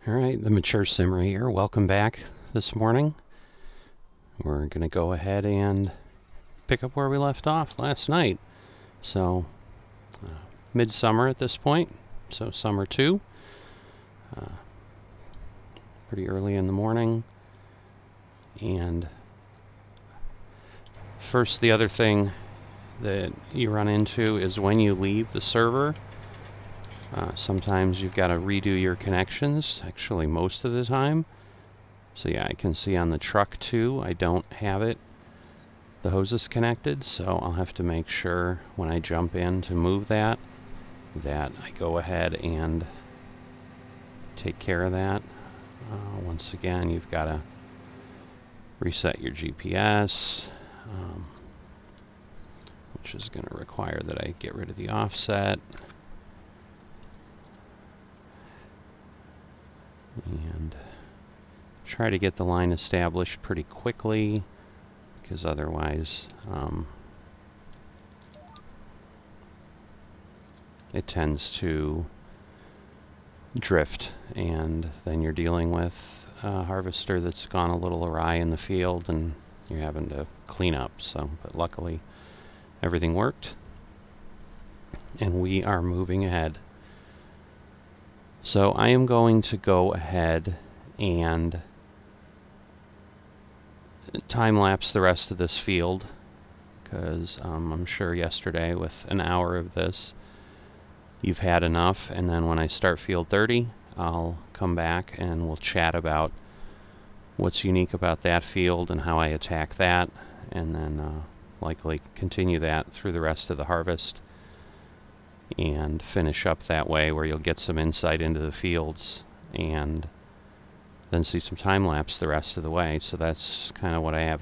All right, the Mature Simmer here. Welcome back this morning. We're going to go ahead and pick up where we left off last night. So, midsummer at this point, so summer 2. Pretty early in the morning. And first, the other thing that you run into is when you leave the server, sometimes you've got to redo your connections, actually most of the time. So yeah, I can see on the truck too, I don't have the hoses connected, so I'll have to make sure when I jump in to move that I go ahead and take care of that. Once again, you've got to reset your GPS, which is going to require that I get rid of the offset. And try to get the line established pretty quickly, because otherwise it tends to drift, and then you're dealing with a harvester that's gone a little awry in the field and you're having to clean up. But luckily everything worked and we are moving ahead. So I am going to go ahead and time-lapse the rest of this field, because I'm sure yesterday with an hour of this you've had enough, and then when I start field 30 I'll come back and we'll chat about what's unique about that field and how I attack that, and then likely continue that through the rest of the harvest and finish up that way, where you'll get some insight into the fields and then see some time lapse the rest of the way. So that's kind of what I have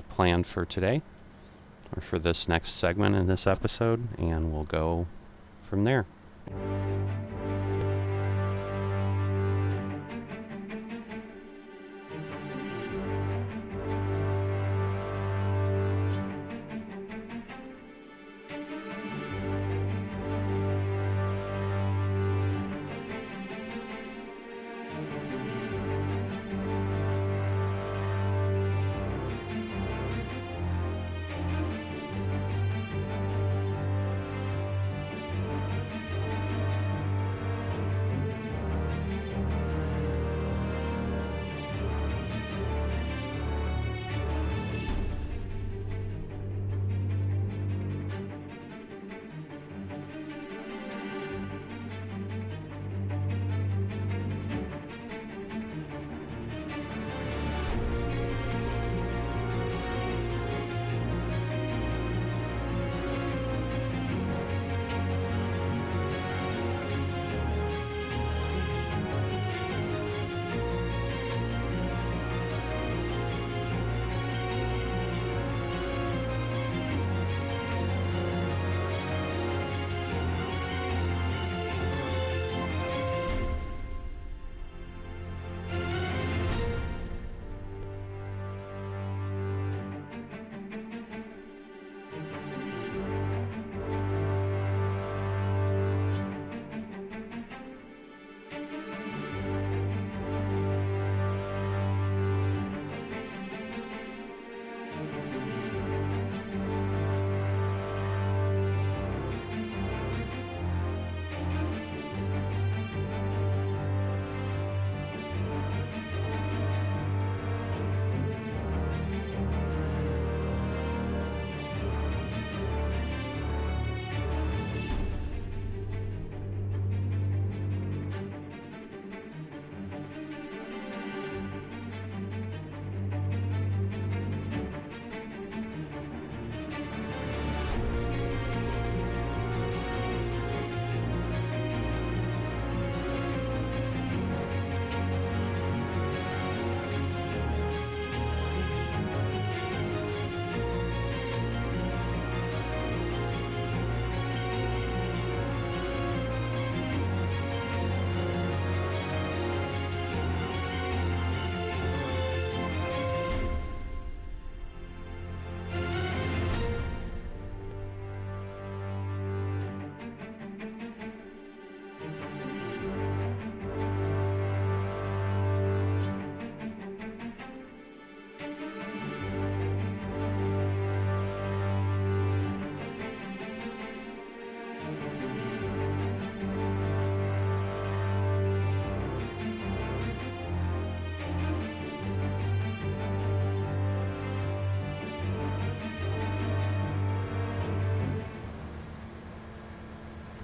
planned for today, or for this next segment in this episode, and we'll go from there.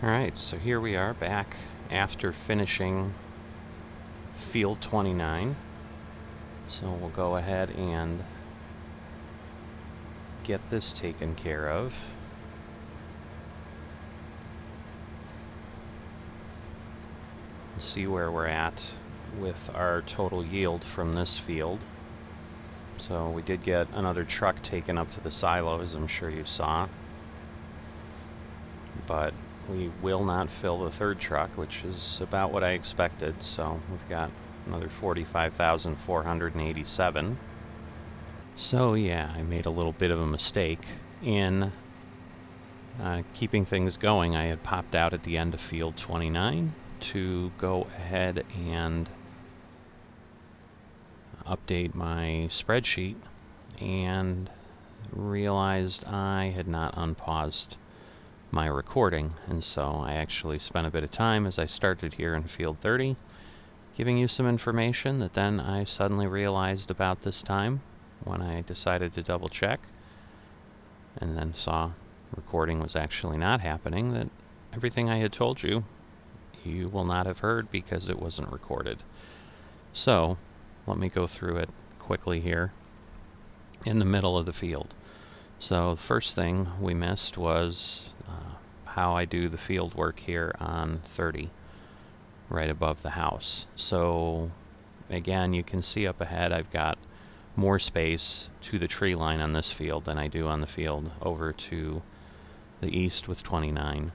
Alright, so here we are back after finishing field 29. So we'll go ahead and get this taken care of. See where we're at with our total yield from this field. So we did get another truck taken up to the silos, I'm sure you saw. But we will not fill the third truck, which is about what I expected. So we've got another 45,487. So yeah, I made a little bit of a mistake in keeping things going. I had popped out at the end of field 29 to go ahead and update my spreadsheet and realized I had not unpaused my recording, and so I actually spent a bit of time as I started here in field 30 giving you some information that then I suddenly realized about this time when I decided to double check and then saw recording was actually not happening, that everything I had told you you will not have heard because it wasn't recorded. So let me go through it quickly here in the middle of the field. So the first thing we missed was how I do the field work here on 30, right above the house. So again, you can see up ahead I've got more space to the tree line on this field than I do on the field over to the east with 29.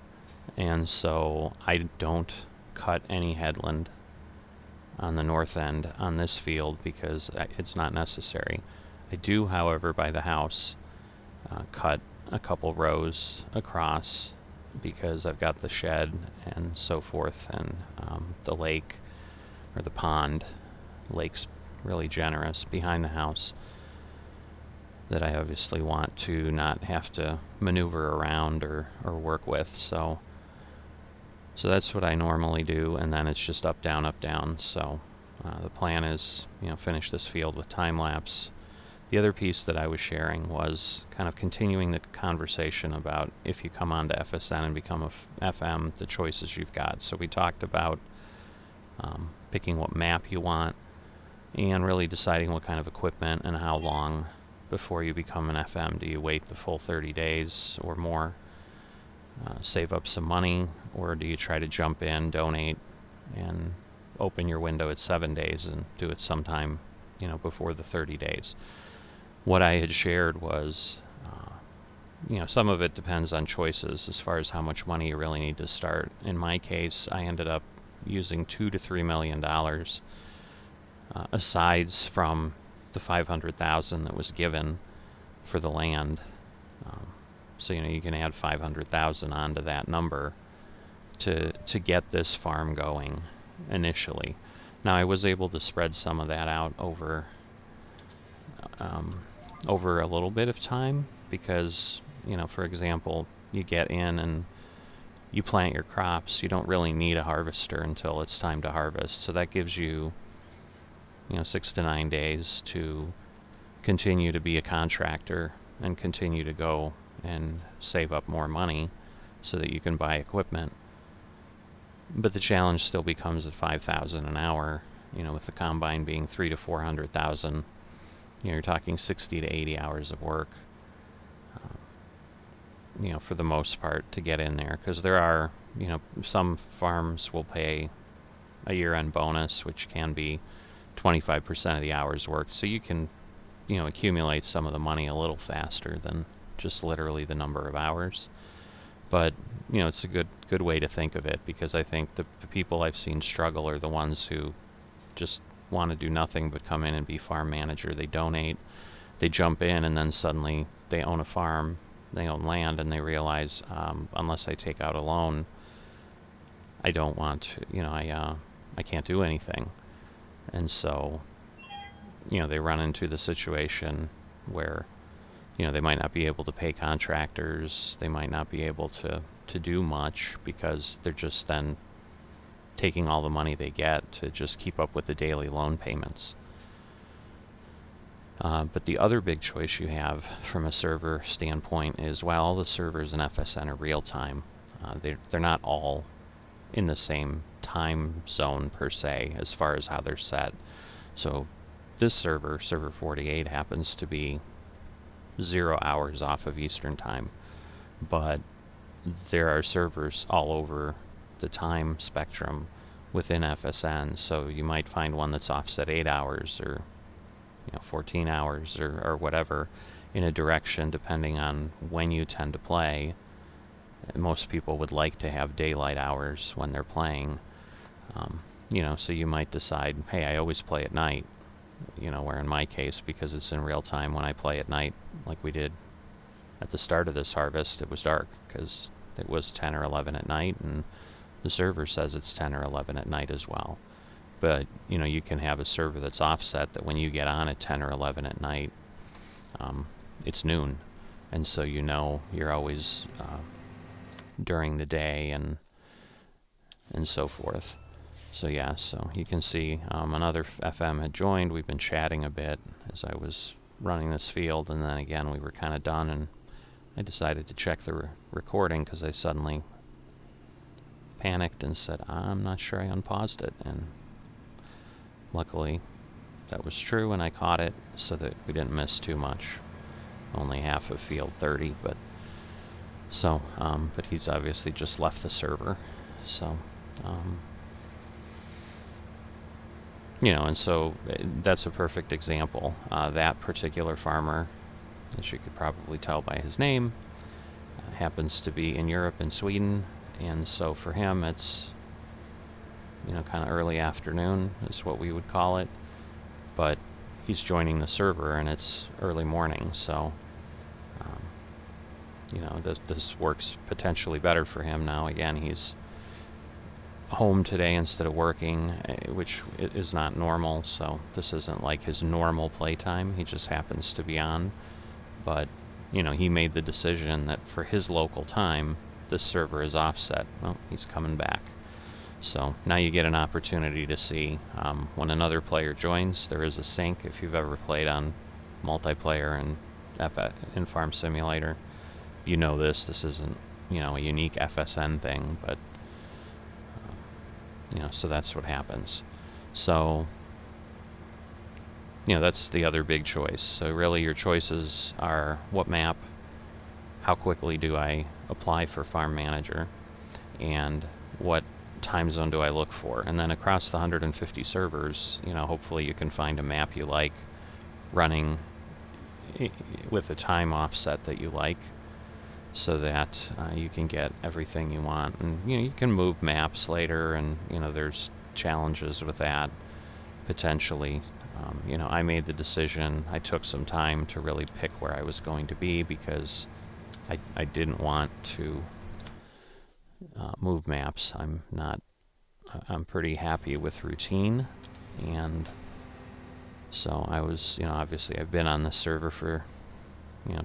And so I don't cut any headland on the north end on this field because it's not necessary. I do, however, by the house, cut a couple rows across because I've got the shed and so forth, and the lake or the pond, lake's really generous behind the house, that I obviously want to not have to maneuver around or work with. So that's what I normally do, and then it's just up, down, up, down. So the plan is, finish this field with time lapse. The other piece that I was sharing was kind of continuing the conversation about if you come on to FSN and become a FM, the choices you've got. So we talked about picking what map you want and really deciding what kind of equipment and how long before you become an FM. Do you wait the full 30 days or more, save up some money, or do you try to jump in, donate, and open your window at 7 days and do it sometime, before the 30 days? What I had shared was, some of it depends on choices as far as how much money you really need to start. In my case, I ended up using $2 to $3 million aside from the $500,000 that was given for the land. So you can add $500,000 onto that number to get this farm going initially. Now I was able to spread some of that out over a little bit of time because, for example, you get in and you plant your crops. You don't really need a harvester until it's time to harvest. So that gives you, 6 to 9 days to continue to be a contractor and continue to go and save up more money so that you can buy equipment. But the challenge still becomes at $5,000 an hour, with the combine being $300,000 to $400,000. You're talking 60 to 80 hours of work, for the most part, to get in there. Because there are, some farms will pay a year-end bonus, which can be 25% of the hours worked. So you can, accumulate some of the money a little faster than just literally the number of hours. But, it's a good way to think of it, because I think the people I've seen struggle are the ones who just want to do nothing but come in and be farm manager. They donate, they jump in, and then suddenly they own a farm, they own land, and they realize, unless I take out a loan, I don't want to, I can't do anything. And so, they run into the situation where, they might not be able to pay contractors, they might not be able to do much because they're just then taking all the money they get to just keep up with the daily loan payments. But the other big choice you have from a server standpoint is, while all the servers in FSN are real time, They're not all in the same time zone per se as far as how they're set. So this server 48, happens to be 0 hours off of Eastern time, but there are servers all over the time spectrum within FSN, so you might find one that's offset 8 hours or 14 hours or whatever in a direction depending on when you tend to play. Most people would like to have daylight hours when they're playing, so you might decide, hey, I always play at night, where in my case, because it's in real time, when I play at night, like we did at the start of this harvest, it was dark because it was 10 or 11 at night, and the server says it's 10 or 11 at night as well. But, you can have a server that's offset that when you get on at 10 or 11 at night, it's noon. And so you're always during the day and so forth. So yeah, so you can see another FM had joined. We've been chatting a bit as I was running this field, and then again we were kind of done, and I decided to check the recording because I suddenly panicked and said, I'm not sure I unpaused it, and luckily that was true, and I caught it so that we didn't miss too much. Only half of field 30, but he's obviously just left the server. So, and so that's a perfect example. That particular farmer, as you could probably tell by his name, happens to be in Europe and Sweden, and so for him it's kind of early afternoon is what we would call it, but he's joining the server and it's early morning, so this works potentially better for him. Now again, he's home today instead of working, which is not normal, so this isn't like his normal playtime. He just happens to be on, but he made the decision that for his local time this server is offset. Well, he's coming back. So now you get an opportunity to see when another player joins. There is a sync. If you've ever played on multiplayer and in Farm Simulator, this isn't a unique FSN thing, but so that's what happens. So that's the other big choice. So really your choices are what map, how quickly do I apply for Farm Manager, and what time zone do I look for. And then across the 150 servers, hopefully you can find a map you like running with a time offset that you like, so that you can get everything you want. And you can move maps later, and there's challenges with that potentially. I made the decision, I took some time to really pick where I was going to be because I didn't want to move maps. I'm pretty happy with routine, and so I was, obviously I've been on this server for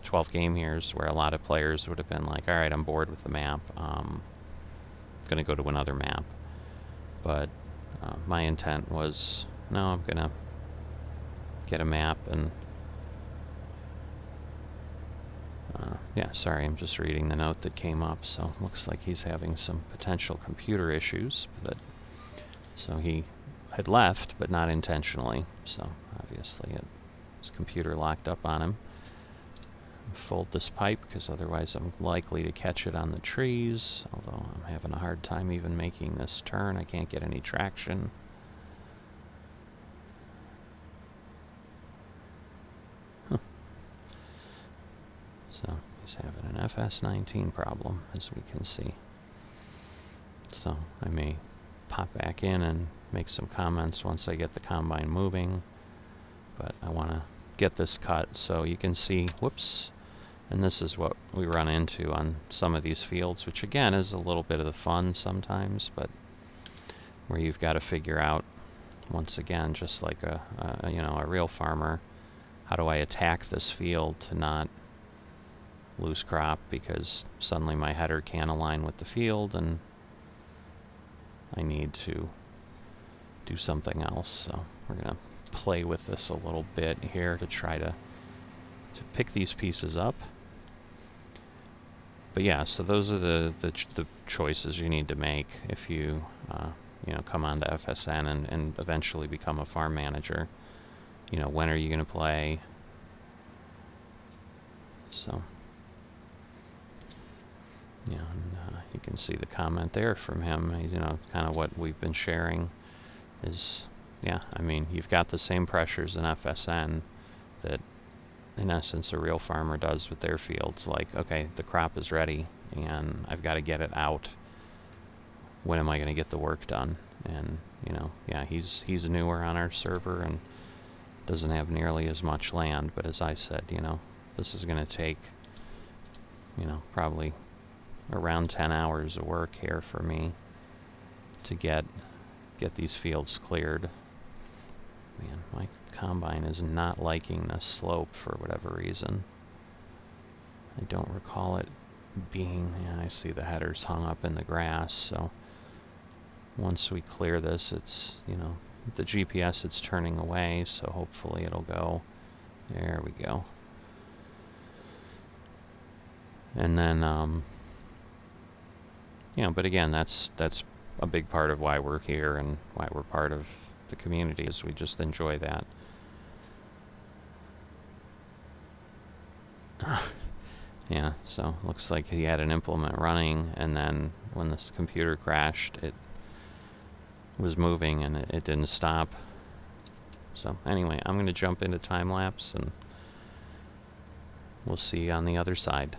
12 game years, where a lot of players would have been like, alright, I'm bored with the map, I'm gonna go to another map. But my intent was, no, I'm gonna get a map. And yeah, sorry, I'm just reading the note that came up. So looks like he's having some potential computer issues, but so he had left, but not intentionally, so obviously his computer locked up on him. Fold this pipe because otherwise I'm likely to catch it on the trees, although I'm having a hard time even making this turn. I can't get any traction. So he's having an FS19 problem, as we can see. So I may pop back in and make some comments once I get the combine moving, but I want to get this cut so you can see, whoops, and this is what we run into on some of these fields, which again is a little bit of the fun sometimes, but where you've got to figure out, once again, just like a real farmer, how do I attack this field to not lose crop because suddenly my header can't align with the field and I need to do something else. So we're going to play with this a little bit here to try to pick these pieces up. But yeah, so those are the choices you need to make if you come on to FSN and eventually become a farm manager. When are you going to play? So and, you can see the comment there from him. Kind of what we've been sharing is, yeah, I mean, you've got the same pressures in FSN that, in essence, a real farmer does with their fields. Like, okay, the crop is ready, and I've got to get it out. When am I going to get the work done? And, yeah, he's newer on our server and doesn't have nearly as much land. But as I said, this is going to take, probably around 10 hours of work here for me to get these fields cleared. Man, my combine is not liking the slope for whatever reason. I don't recall it being... Yeah, I see the headers hung up in the grass, so once we clear this, it's, the GPS, it's turning away, so hopefully it'll go. There we go. And then, but again, that's a big part of why we're here and why we're part of the community, is we just enjoy that. Yeah, so looks like he had an implement running, and then when this computer crashed, it was moving and it didn't stop. So anyway, I'm going to jump into time lapse and we'll see you on the other side.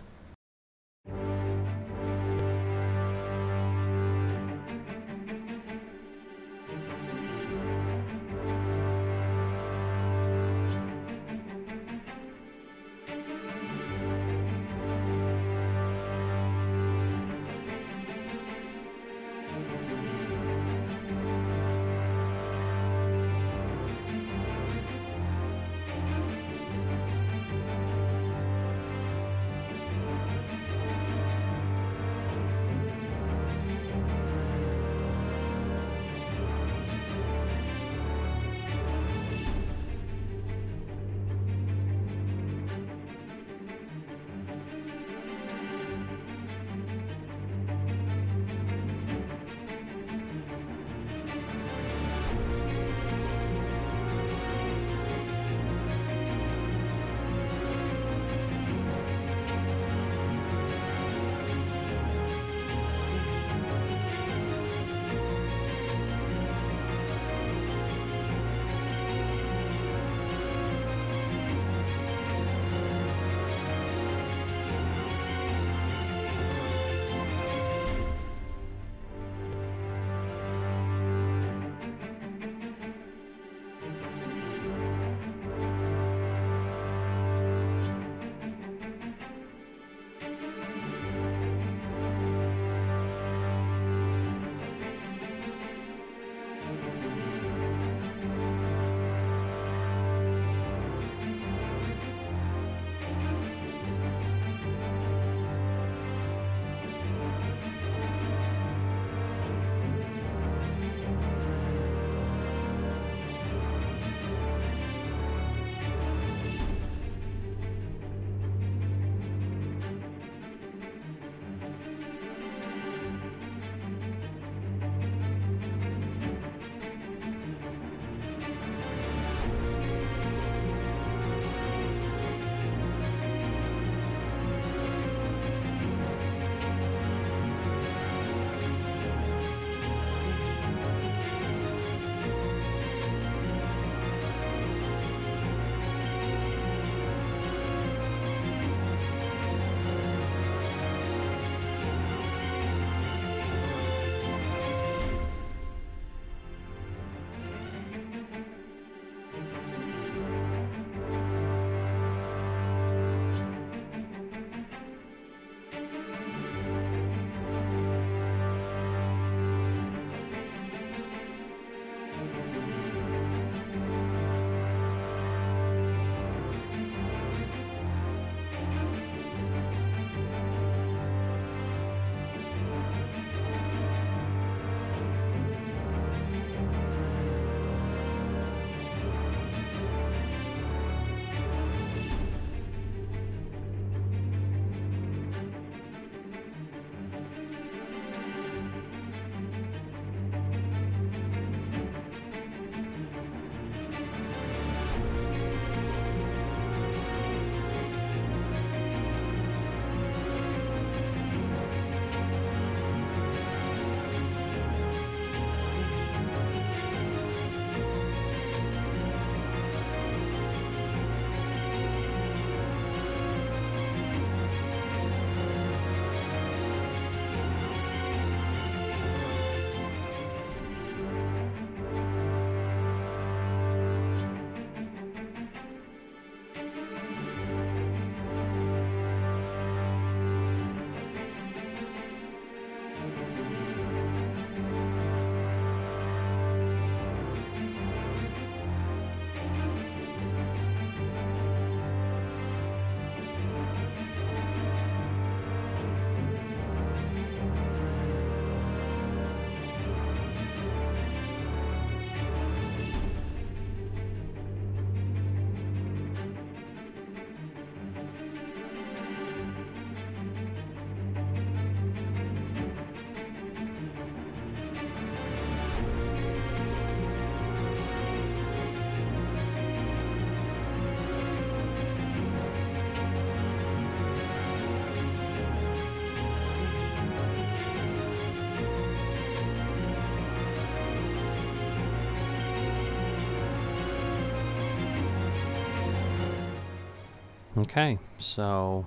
Okay, so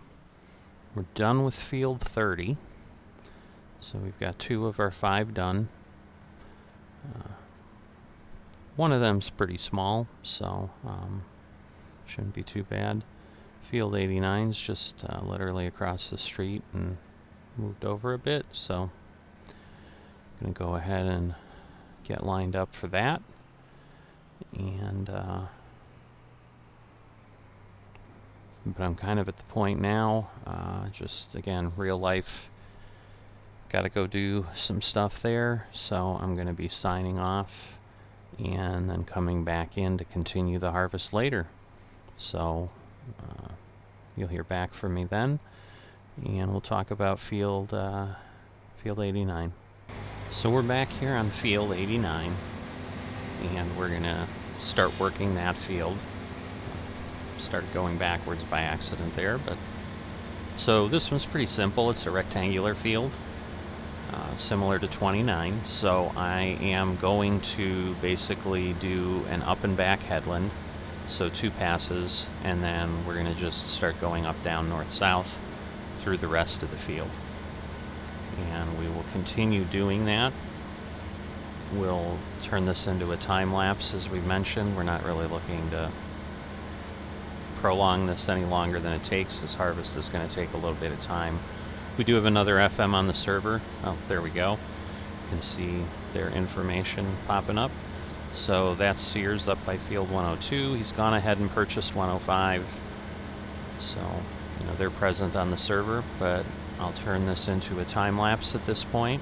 we're done with field 30. So we've got 2 of our 5 done. One of them's pretty small, so shouldn't be too bad. Field 89's just literally across the street and moved over a bit, so I'm going to go ahead and get lined up for that. And but I'm kind of at the point now, just again, real life, got to go do some stuff there, so I'm going to be signing off and then coming back in to continue the harvest later. So you'll hear back from me then, and we'll talk about field 89. So we're back here on field 89, and we're going to start working that field. Started going backwards by accident there, but so this one's pretty simple. It's a rectangular field, similar to 29. So I am going to basically do an up and back headland, so 2 passes, and then we're going to just start going up, down, north, south through the rest of the field. And we will continue doing that. We'll turn this into a time lapse, as we mentioned. We're not really looking to prolong this any longer than it takes. This harvest is going to take a little bit of time. We do have another FM on the server. Oh, there we go. You can see their information popping up. So that's Sears up by field 102. He's gone ahead and purchased 105. So, you know, they're present on the server, but I'll turn this into a time lapse at this point.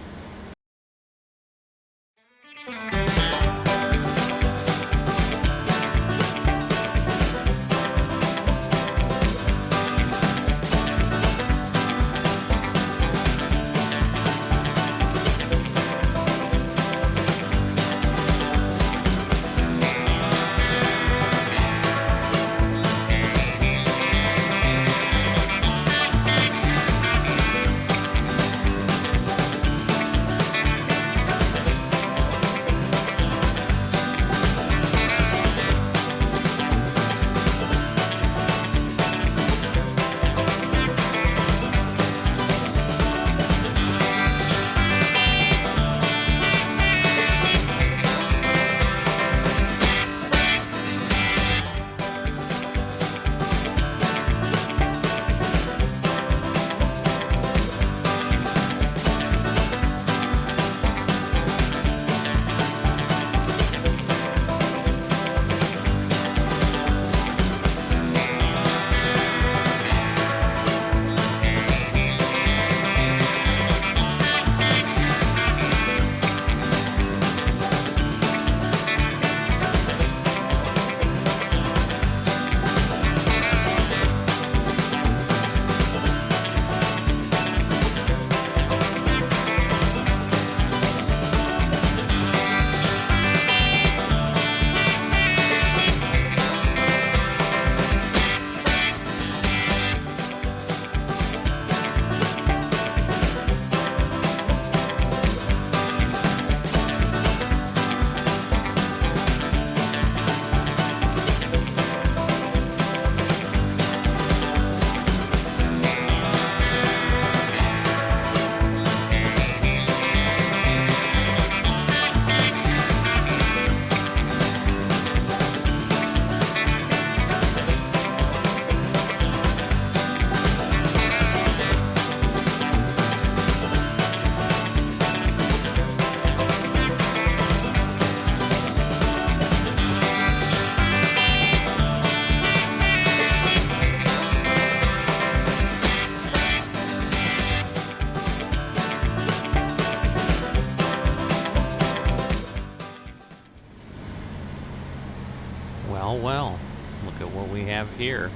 Well, look at what we have here.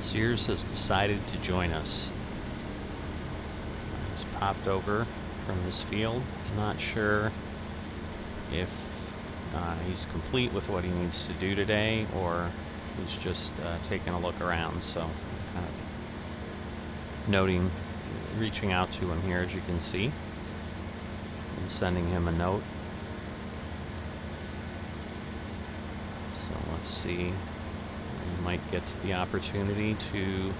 Sears has decided to join us. He's popped over from his field. Not sure if he's complete with what he needs to do today, or he's just taking a look around. So I'm kind of noting, reaching out to him here, as you can see, and sending him a note. So let's see. you might get the opportunity to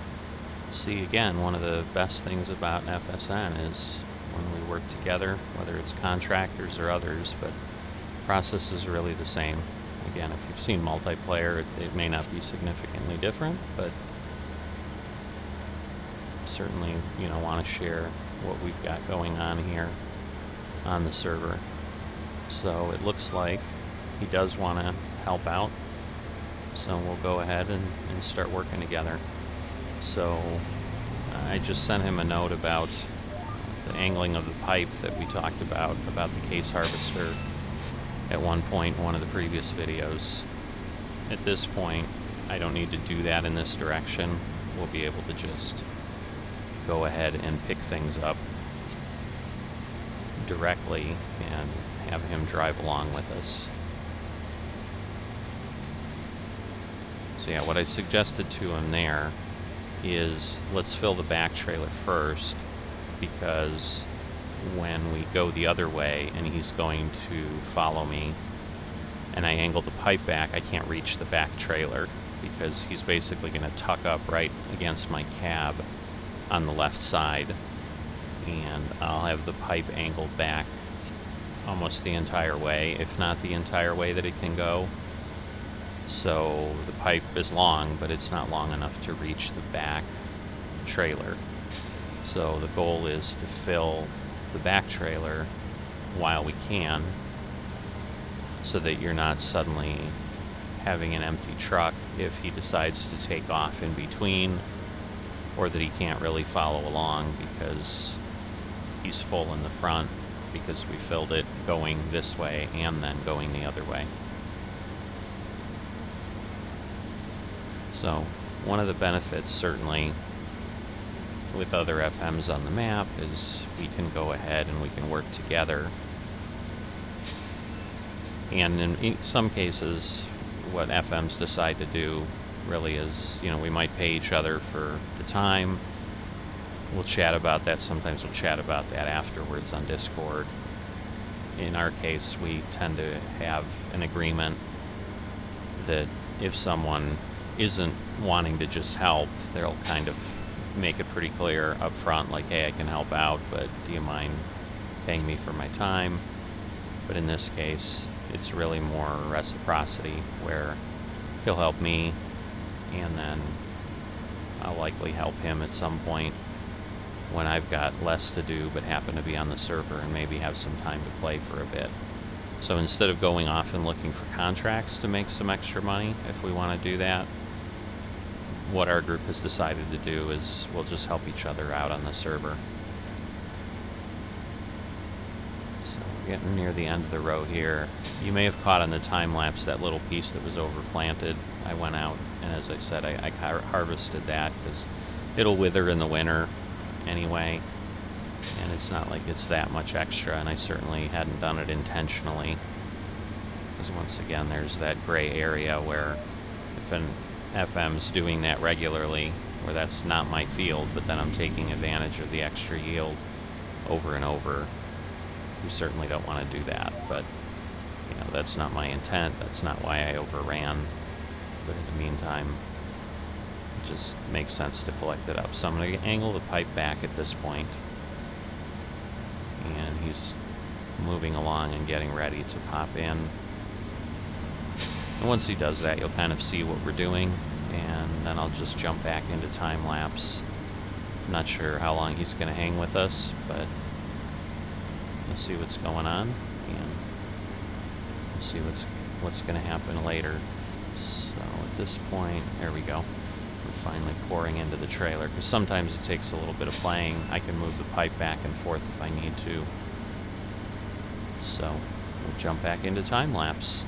see again. One of the best things about FSN is when we work together, whether it's contractors or others, but the process is really the same. Again, if you've seen multiplayer, it may not be significantly different, but certainly, want to share what we've got going on here on the server. So it looks like he does want to help out, so we'll go ahead and start working together. So I just sent him a note about the angling of the pipe that we talked about the case harvester at one point in one of the previous videos. At this point, I don't need to do that in this direction. We'll be able to just go ahead and pick things up directly and have him drive along with us. So yeah, what I suggested to him there is let's fill the back trailer first, because when we go the other way and he's going to follow me and I angle the pipe back, I can't reach the back trailer because he's basically going to tuck up right against my cab on the left side, and I'll have the pipe angled back almost the entire way, if not the entire way that it can go. So the pipe is long, but it's not long enough to reach the back trailer. So the goal is to fill the back trailer while we can, so that you're not suddenly having an empty truck if he decides to take off in between, or that he can't really follow along because he's full in the front, because we filled it going this way and then going the other way. So one of the benefits, certainly, with other FMs on the map is we can go ahead and we can work together. And in some cases, what FMs decide to do really is, we might pay each other for the time. We'll chat about that. Sometimes we'll chat about that afterwards on Discord. In our case, we tend to have an agreement that if someone isn't wanting to just help, they'll kind of make it pretty clear up front, like, hey, I can help out, but do you mind paying me for my time? But in this case, it's really more reciprocity, where he'll help me, and then I'll likely help him at some point when I've got less to do but happen to be on the server and maybe have some time to play for a bit. So instead of going off and looking for contracts to make some extra money, if we want to do that, what our group has decided to do is we'll just help each other out on the server. So we're getting near the end of the row here. You may have caught on the time lapse that little piece that was overplanted. I went out and, as I said, I harvested that because it'll wither in the winter anyway, and it's not like it's that much extra, and I certainly hadn't done it intentionally, because once again there's that gray area where if an FM's doing that regularly, where that's not my field, but then I'm taking advantage of the extra yield over and over, you certainly don't want to do that. But that's not my intent, that's not why I overran. But in the meantime, it just makes sense to collect it up. So I'm going to angle the pipe back at this point, and he's moving along and getting ready to pop in. And once he does that, you'll kind of see what we're doing, and then I'll just jump back into time lapse. I'm not sure how long he's going to hang with us, but we'll see what's going on, and we'll see what's going to happen later. So at this point, there we go. We're finally pouring into the trailer, because sometimes it takes a little bit of playing. I can move the pipe back and forth if I need to. So we'll jump back into time lapse.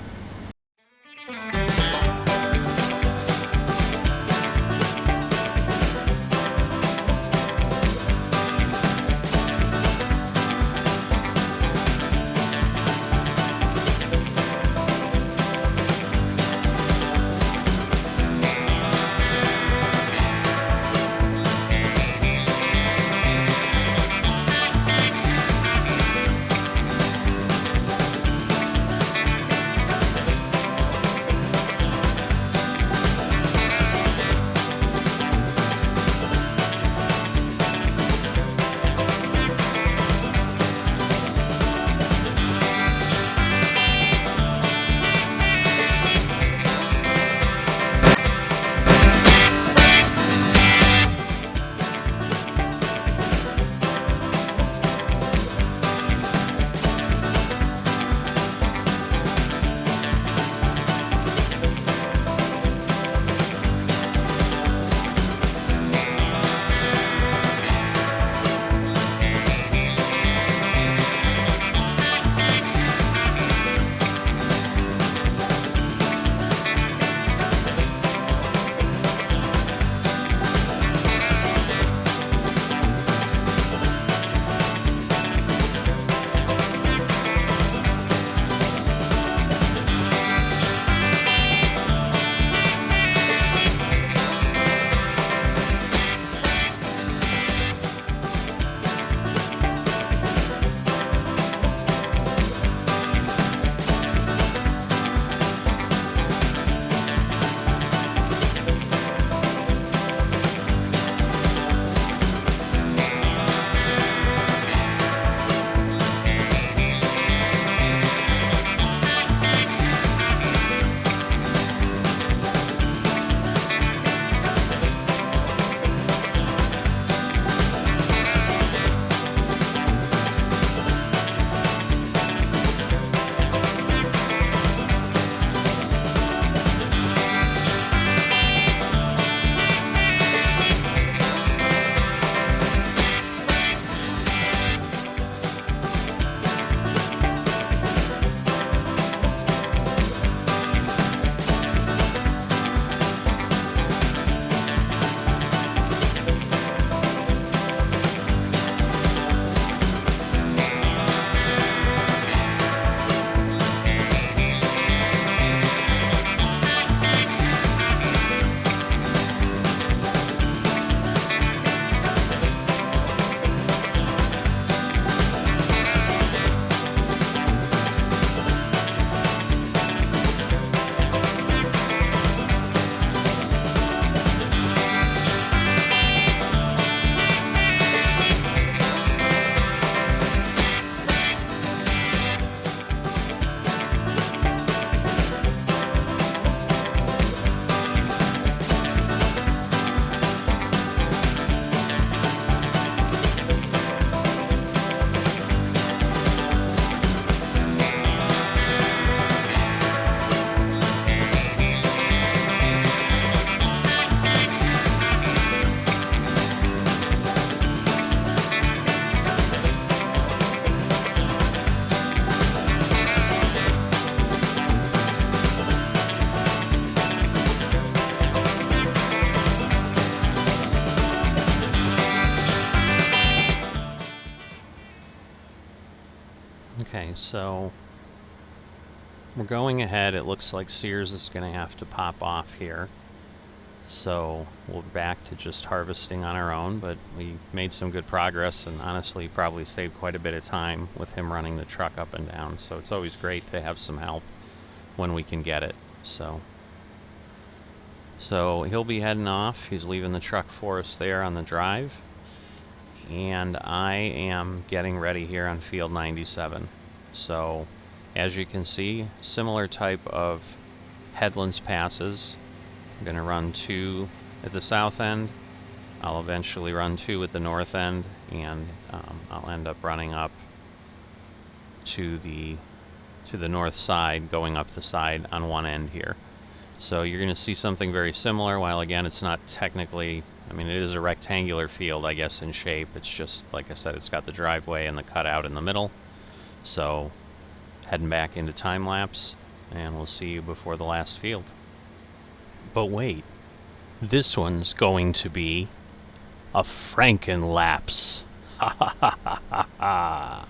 So we're going ahead. It looks like Sears is going to have to pop off here. So we're back to just harvesting on our own, but we made some good progress and honestly probably saved quite a bit of time with him running the truck up and down. So it's always great to have some help when we can get it. So he'll be heading off. He's leaving the truck for us there on the drive. And I am getting ready here on field 97. So as you can see, similar type of headlands passes. I'm going to run 2 at the south end. I'll eventually run 2 at the north end, and I'll end up running up to the north side, going up the side on one end here. So you're going to see something very similar, while again it's not technically, I mean, it is a rectangular field, I guess, in shape. It's just, like I said, it's got the driveway and the cutout in the middle. So heading back into time lapse, and we'll see you before the last field. But wait, this one's going to be a Frankenlapse. Ha ha ha ha ha ha.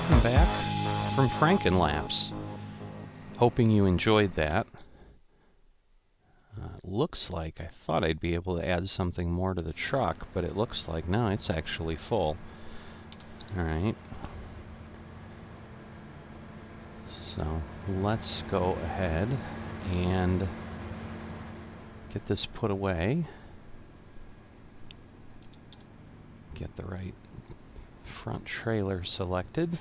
Welcome back from Frankenlapse. Hoping you enjoyed that. Looks like I thought I'd be able to add something more to the truck, but it looks like no, it's actually full. Alright. So let's go ahead and get this put away. Get the right front trailer selected.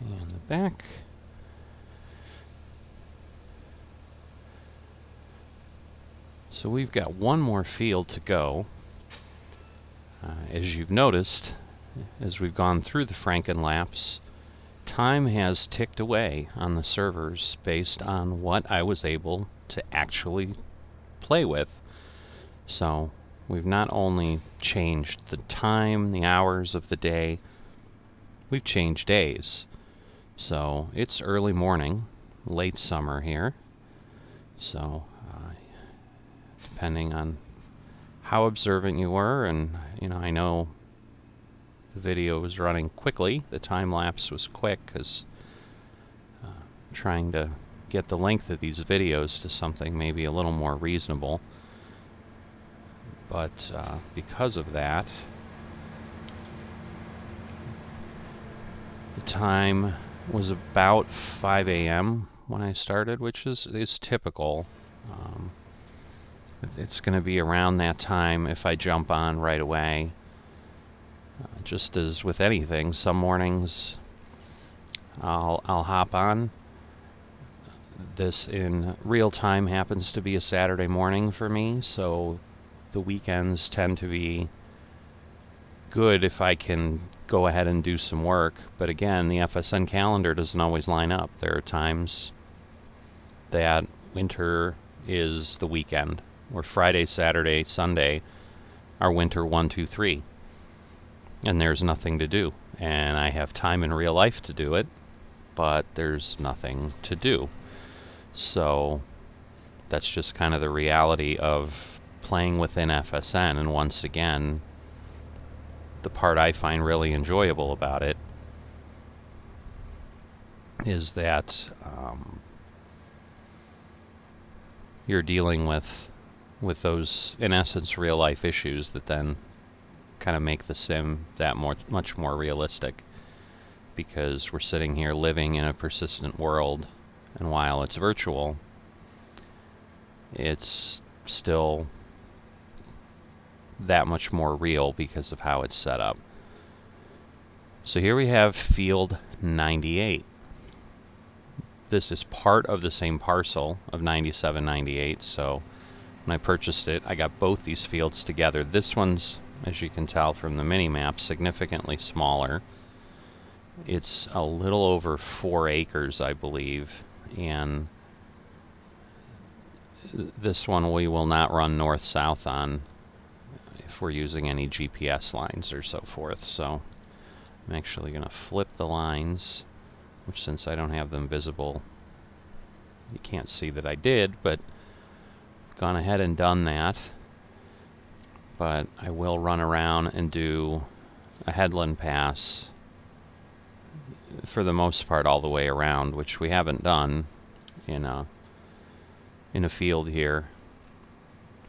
And the back. So we've got one more field to go. As you've noticed, as we've gone through the Frankenlapse, time has ticked away on the servers based on what I was able to actually play with. So we've not only changed the time, the hours of the day, we've changed days. So it's early morning, late summer here. So depending on how observant you were, and I know the video was running quickly. The time lapse was quick because trying to get the length of these videos to something maybe a little more reasonable. But because of that, the time was about 5 a.m. when I started, which is typical. It's going to be around that time if I jump on right away. Just as with anything, some mornings I'll hop on. This in real time happens to be a Saturday morning for me, so the weekends tend to be good if I can go ahead and do some work. But again, the FSN calendar doesn't always line up. There are times that winter is the weekend, or Friday, Saturday, Sunday are winter 1, 2, 3. And there's nothing to do. And I have time in real life to do it, but there's nothing to do. So that's just kind of the reality of playing within FSN. And once again, the part I find really enjoyable about it is that you're dealing with those, in essence, real life issues that then kind of make the sim that much more realistic, because we're sitting here living in a persistent world, and while it's virtual, it's still that much more real because of how it's set up. So here we have field 98. This is part of the same parcel of 9798, so when I purchased it, I got both these fields together. This one's, as you can tell from the mini-map, significantly smaller. It's a little over 4 acres, I believe, and this one we will not run north-south on if we're using any GPS lines or so forth. So I'm actually going to flip the lines, which, since I don't have them visible, you can't see that I did, but I've gone ahead and done that. But I will run around and do a headland pass for the most part all the way around, which we haven't done in a field here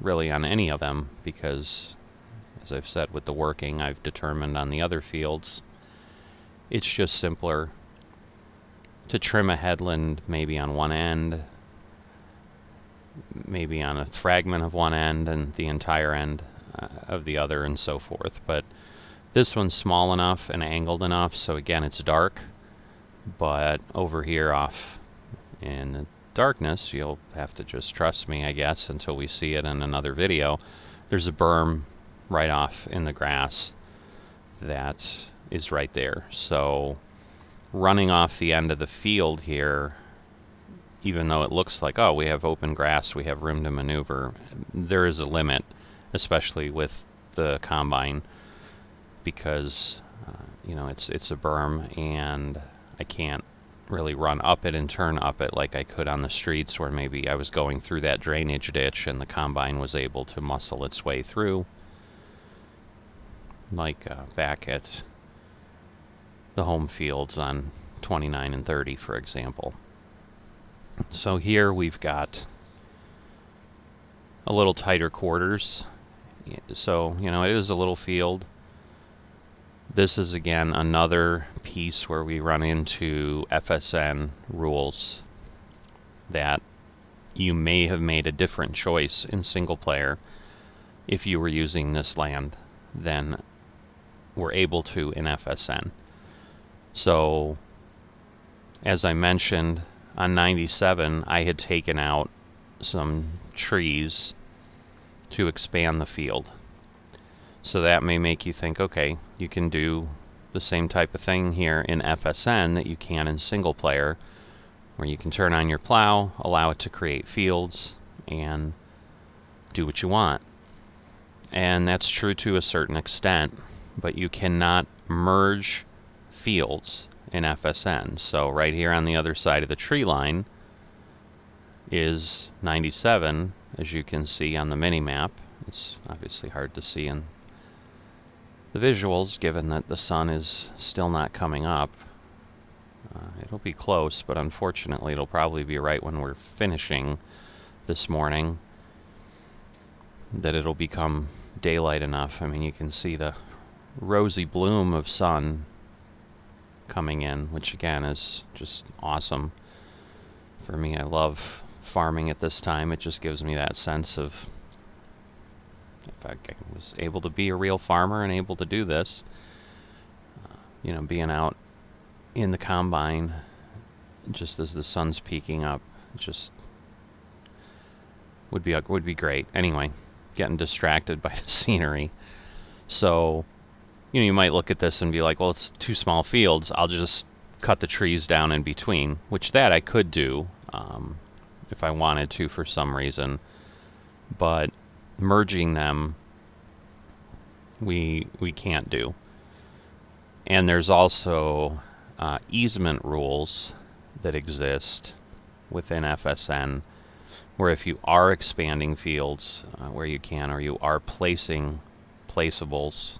really on any of them, because, as I've said with the working, I've determined on the other fields it's just simpler to trim a headland maybe on one end, maybe on a fragment of one end and the entire end of the other, and so forth. But this one's small enough and angled enough, so again, it's dark, but over here off in the darkness, you'll have to just trust me, I guess, until we see it in another video. There's a berm right off in the grass that is right there. So running off the end of the field here, even though it looks like, oh, we have open grass, we have room to maneuver, there is a limit, especially with the combine, because it's a berm, and I can't really run up it and turn up it like I could on the streets, where maybe I was going through that drainage ditch and the combine was able to muscle its way through, like back at the home fields on 29 and 30, for example. So here we've got a little tighter quarters. So, you know, it is a little field. This is, again, another piece where we run into FSN rules that you may have made a different choice in single player if you were using this land than we're able to in FSN. So, as I mentioned, on 97, I had taken out some trees to expand the field. So that may make you think, okay, you can do the same type of thing here in FSN that you can in single player, where you can turn on your plow, allow it to create fields, and do what you want. And that's true to a certain extent, but you cannot merge fields in FSN. So right here on the other side of the tree line is 97, as you can see on the mini-map. It's obviously hard to see in the visuals, given that the sun is still not coming up. It'll be close, but unfortunately it'll probably be right when we're finishing this morning that it'll become daylight enough. I mean, you can see the rosy bloom of sun coming in, which again is just awesome. For me, I love farming at this time. It just gives me that sense of, if I was able to be a real farmer and able to do this, you know, being out in the combine just as the sun's peeking up, just would be great. Anyway, getting distracted by the scenery. So, you know, you might look at this and be like, well, it's two small fields. I'll just cut the trees down in between, which that I could do if I wanted to for some reason. But merging them, we can't do. And there's also easement rules that exist within FSN, where if you are expanding fields where you can, or you are placing placeables,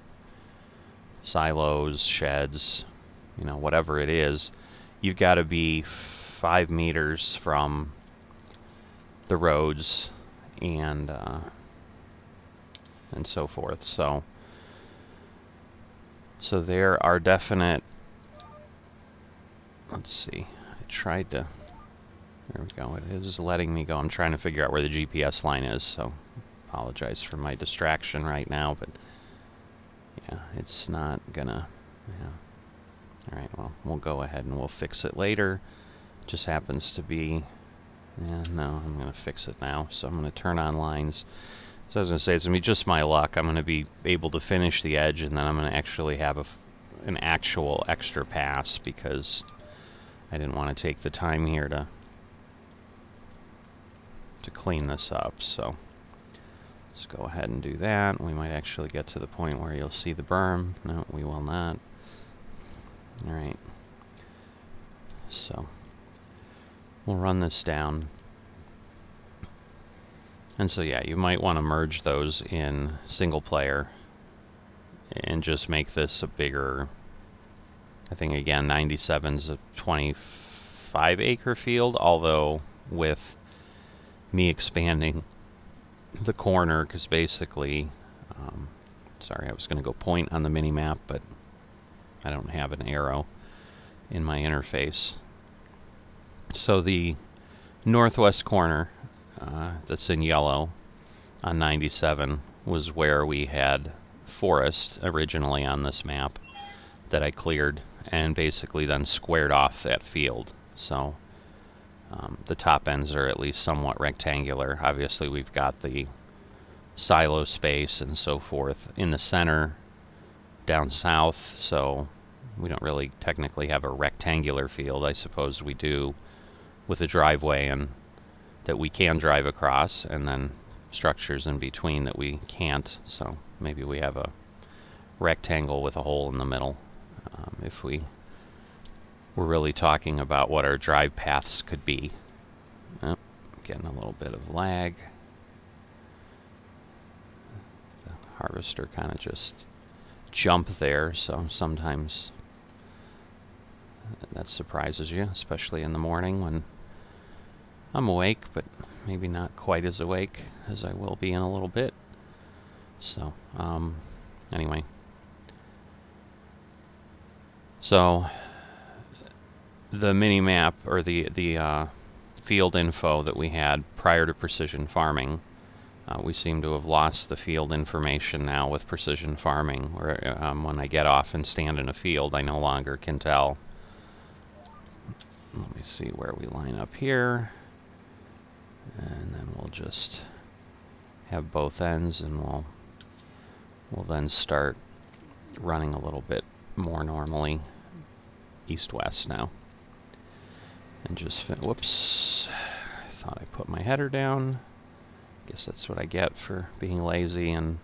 silos, sheds, you know, whatever it is, you've got to be 5 meters from the roads and so forth. So there are definite, let's see, I tried to, there we go, it is letting me go. I'm trying to figure out where the GPS line is, so apologize for my distraction right now, but yeah, it's not gonna, yeah. Alright, well, we'll go ahead and we'll fix it later. Just happens to be, yeah, no, I'm gonna fix it now, so I'm gonna turn on lines. So I was going to say, it's going to be just my luck. I'm going to be able to finish the edge, and then I'm going to actually have an actual extra pass, because I didn't want to take the time here to clean this up. So let's go ahead and do that. We might actually get to the point where you'll see the berm. No, we will not. Alright. So we'll run this down. And so yeah, you might want to merge those in single player and just make this a bigger, I think again 97's a 25 acre field, although with me expanding the corner, because basically, sorry, I was going to go point on the mini map, but I don't have an arrow in my interface. So the northwest corner that's in yellow on 97 was where we had forest originally on this map that I cleared and basically then squared off that field. So the top ends are at least somewhat rectangular. Obviously we've got the silo space and so forth in the center down south, so we don't really technically have a rectangular field. I suppose we do with a driveway and that we can drive across, and then structures in between that we can't, so maybe we have a rectangle with a hole in the middle if we we're really talking about what our drive paths could be. Oh, getting a little bit of lag. The harvester kind of just jumped there, so sometimes that surprises you, especially in the morning when I'm awake, but maybe not quite as awake as I will be in a little bit. So, anyway. So, the mini-map, or the field info that we had prior to precision farming, we seem to have lost the field information now with precision farming, where when I get off and stand in a field, I no longer can tell. Let me see where we line up here. And then we'll just have both ends, and we'll then start running a little bit more normally east-west now. And just whoops, I thought I put my header down. Guess that's what I get for being lazy and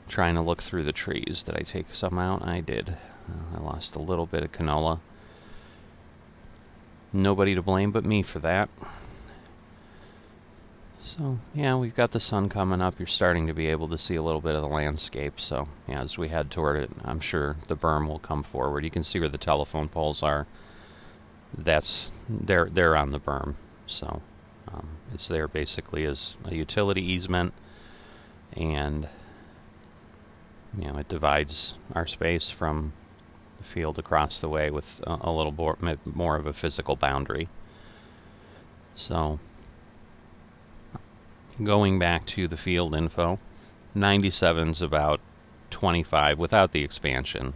trying to look through the trees. Did I take some out? I did. I lost a little bit of canola. Nobody to blame but me for that. So, yeah, we've got the sun coming up. You're starting to be able to see a little bit of the landscape. So, yeah, as we head toward it, I'm sure the berm will come forward. You can see where the telephone poles are. They're on the berm. So, it's there basically as a utility easement, and it divides our space from the field across the way with a little more of a physical boundary. So, going back to the field info, 97's about 25 without the expansion.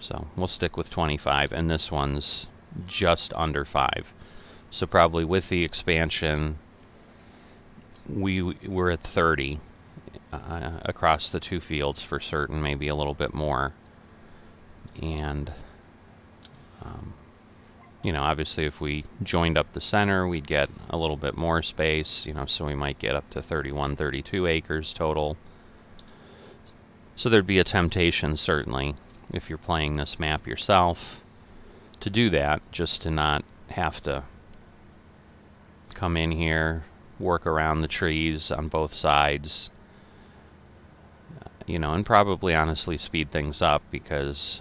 So we'll stick with 25, and this one's just under 5. So probably with the expansion, we're at 30 across the two fields for certain, maybe a little bit more. And obviously if we joined up the center, we'd get a little bit more space, so we might get up to 31, 32 acres total. So there'd be a temptation, certainly, if you're playing this map yourself, to do that, just to not have to come in here, work around the trees on both sides, and probably honestly speed things up, because,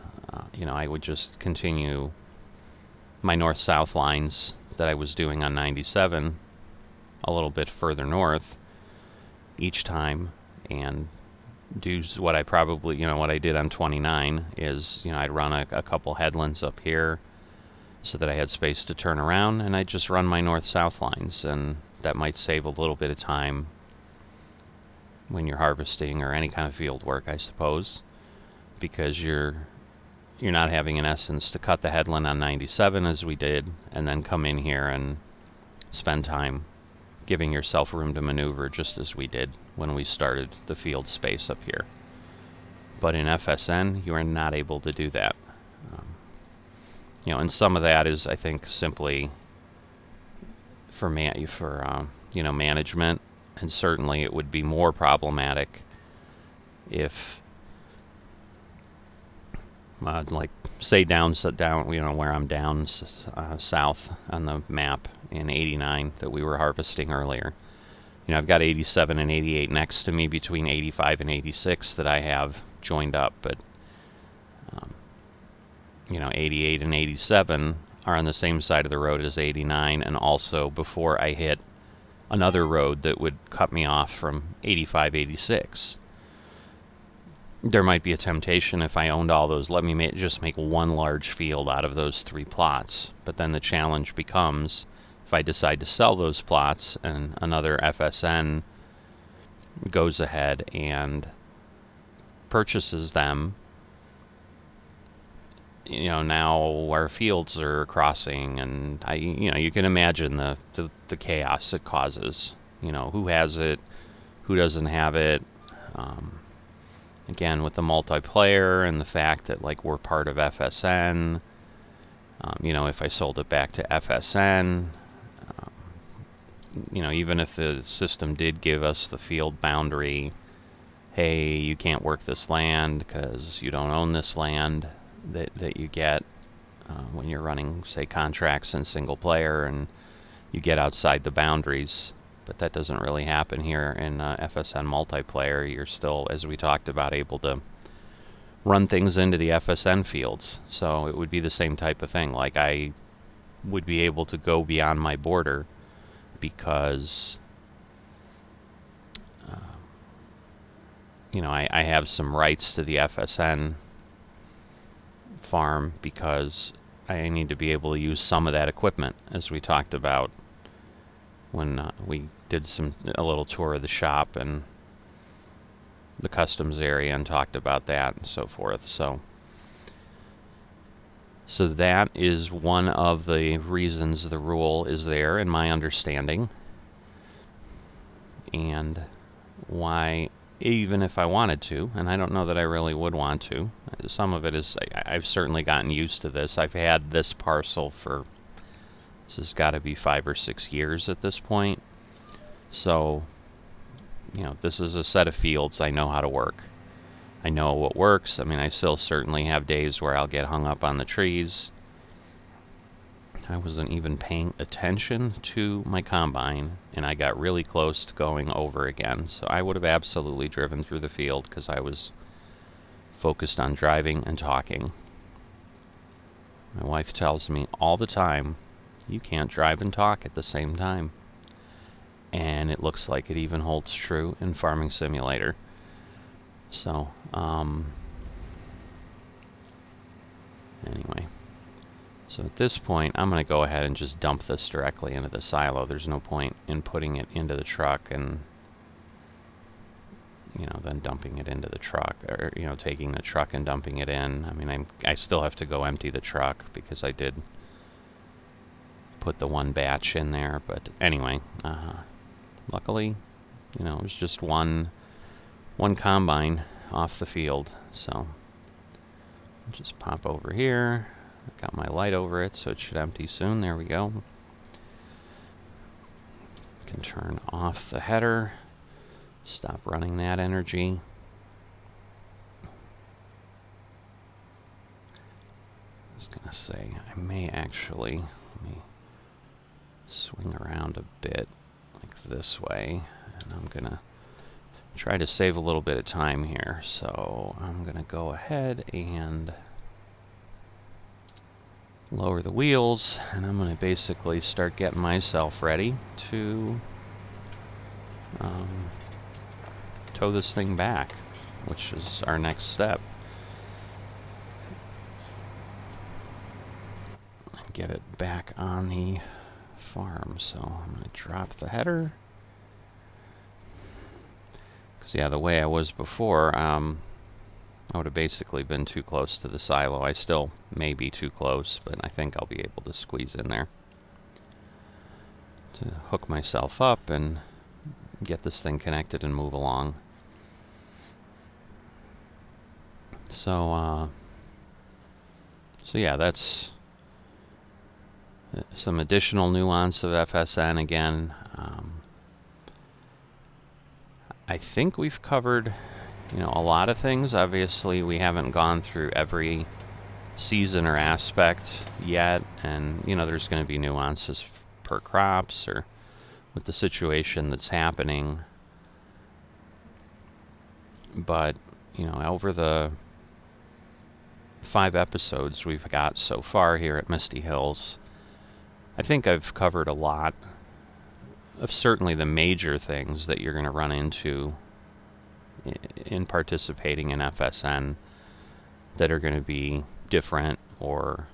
I would just continue my north-south lines that I was doing on 97 a little bit further north each time, and do what I probably, what I did on 29 is, I'd run a couple headlands up here so that I had space to turn around, and I'd just run my north-south lines, and that might save a little bit of time when you're harvesting or any kind of field work, I suppose, because you're not having, in essence, to cut the headland on 97 as we did, and then come in here and spend time giving yourself room to maneuver, just as we did when we started the field space up here. But in FSN, you are not able to do that. And some of that is, I think, simply for management, and certainly it would be more problematic if, like, say down, where I'm down south on the map in 89 that we were harvesting earlier. I've got 87 and 88 next to me between 85 and 86 that I have joined up, but 88 and 87 are on the same side of the road as 89, and also before I hit another road that would cut me off from 85, 86. There might be a temptation, if I owned all those, let me just make one large field out of those 3 plots. But then the challenge becomes, if I decide to sell those plots and another FSN goes ahead and purchases them, now our fields are crossing, and you can imagine the chaos it causes. Who has it, who doesn't have it. Again, with the multiplayer and the fact that, like, we're part of FSN, if I sold it back to FSN, even if the system did give us the field boundary, hey, you can't work this land because you don't own this land that you get, when you're running, say, contracts in single player and you get outside the boundaries. But that doesn't really happen here in FSN multiplayer. You're still, as we talked about, able to run things into the FSN fields. So it would be the same type of thing. Like, I would be able to go beyond my border because I have some rights to the FSN farm because I need to be able to use some of that equipment, as we talked about when we did a little tour of the shop and the customs area and talked about that and so forth. So that is one of the reasons the rule is there, in my understanding, and why, even if I wanted to, and I don't know that I really would want to, some of it is, I've certainly gotten used to this. I've had this parcel for, this has got to be 5 or 6 years at this point. So, this is a set of fields I know how to work. I know what works. I mean, I still certainly have days where I'll get hung up on the trees. I wasn't even paying attention to my combine, and I got really close to going over again. So I would have absolutely driven through the field because I was focused on driving and talking. My wife tells me all the time, you can't drive and talk at the same time. And it looks like it even holds true in Farming Simulator. So, anyway. So at this point, I'm going to go ahead and just dump this directly into the silo. There's no point in putting it into the truck and, then dumping it into the truck, or, taking the truck and dumping it in. I mean, I still have to go empty the truck because I did put the one batch in there. But anyway, luckily, it was just one combine off the field. So I'll just pop over here. I've got my light over it, so it should empty soon. There we go. Can turn off the header. Stop running that energy. I was going to say, I may actually, let me swing around a bit like this way, and I'm going to try to save a little bit of time here. So I'm going to go ahead and lower the wheels, and I'm going to basically start getting myself ready to tow this thing back, which is our next step. And get it back on the farm. So I'm going to drop the header. Because, yeah, the way I was before, I would have basically been too close to the silo. I still may be too close, but I think I'll be able to squeeze in there to hook myself up and get this thing connected and move along. So yeah, that's some additional nuance of FSN again. I think we've covered a lot of things. Obviously, we haven't gone through every season or aspect yet, and there's going to be nuances per crops or with the situation that's happening. But over the 5 episodes we've got so far here at Misty Hills, I think I've covered a lot of certainly the major things that you're going to run into in participating in FSN that are going to be different or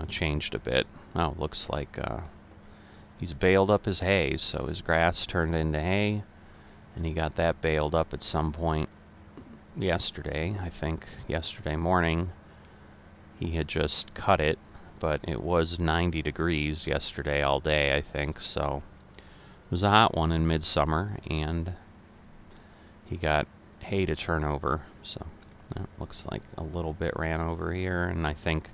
changed a bit. Oh, looks like he's baled up his hay, so his grass turned into hay, and he got that baled up at some point yesterday. I think yesterday morning he had just cut it, but it was 90 degrees yesterday all day, I think, so it was a hot one in midsummer, and he got hay to turn over. So that looks like a little bit ran over here, and I think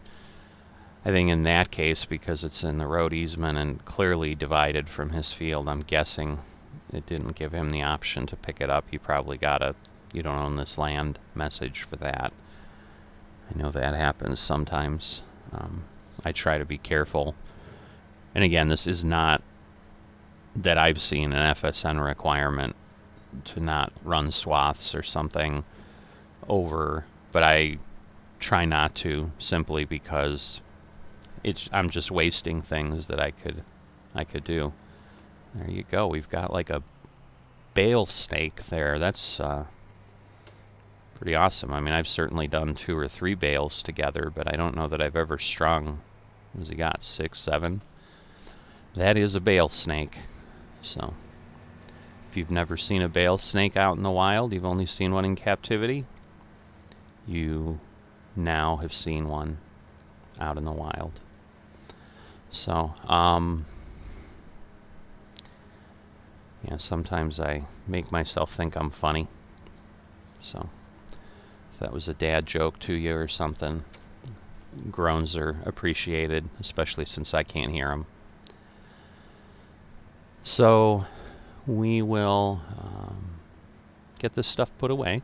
in that case, because it's in the road easement and clearly divided from his field, I'm guessing it didn't give him the option to pick it up. He probably got a "you don't own this land" message for that. I know that happens sometimes. I try to be careful. And again, this is not that I've seen an FSN requirement to not run swaths or something over, but I try not to, simply because I'm just wasting things that I could do. There you go. We've got like a bale snake there. That's pretty awesome. I mean, I've certainly done 2 or 3 bales together, but I don't know that I've ever strung. What has he got? 6, 7? That is a bale snake. So, if you've never seen a bale snake out in the wild, you've only seen one in captivity, you now have seen one out in the wild. So, yeah, sometimes I make myself think I'm funny. So, if that was a dad joke to you or something, groans are appreciated, especially since I can't hear them. So, we will get this stuff put away.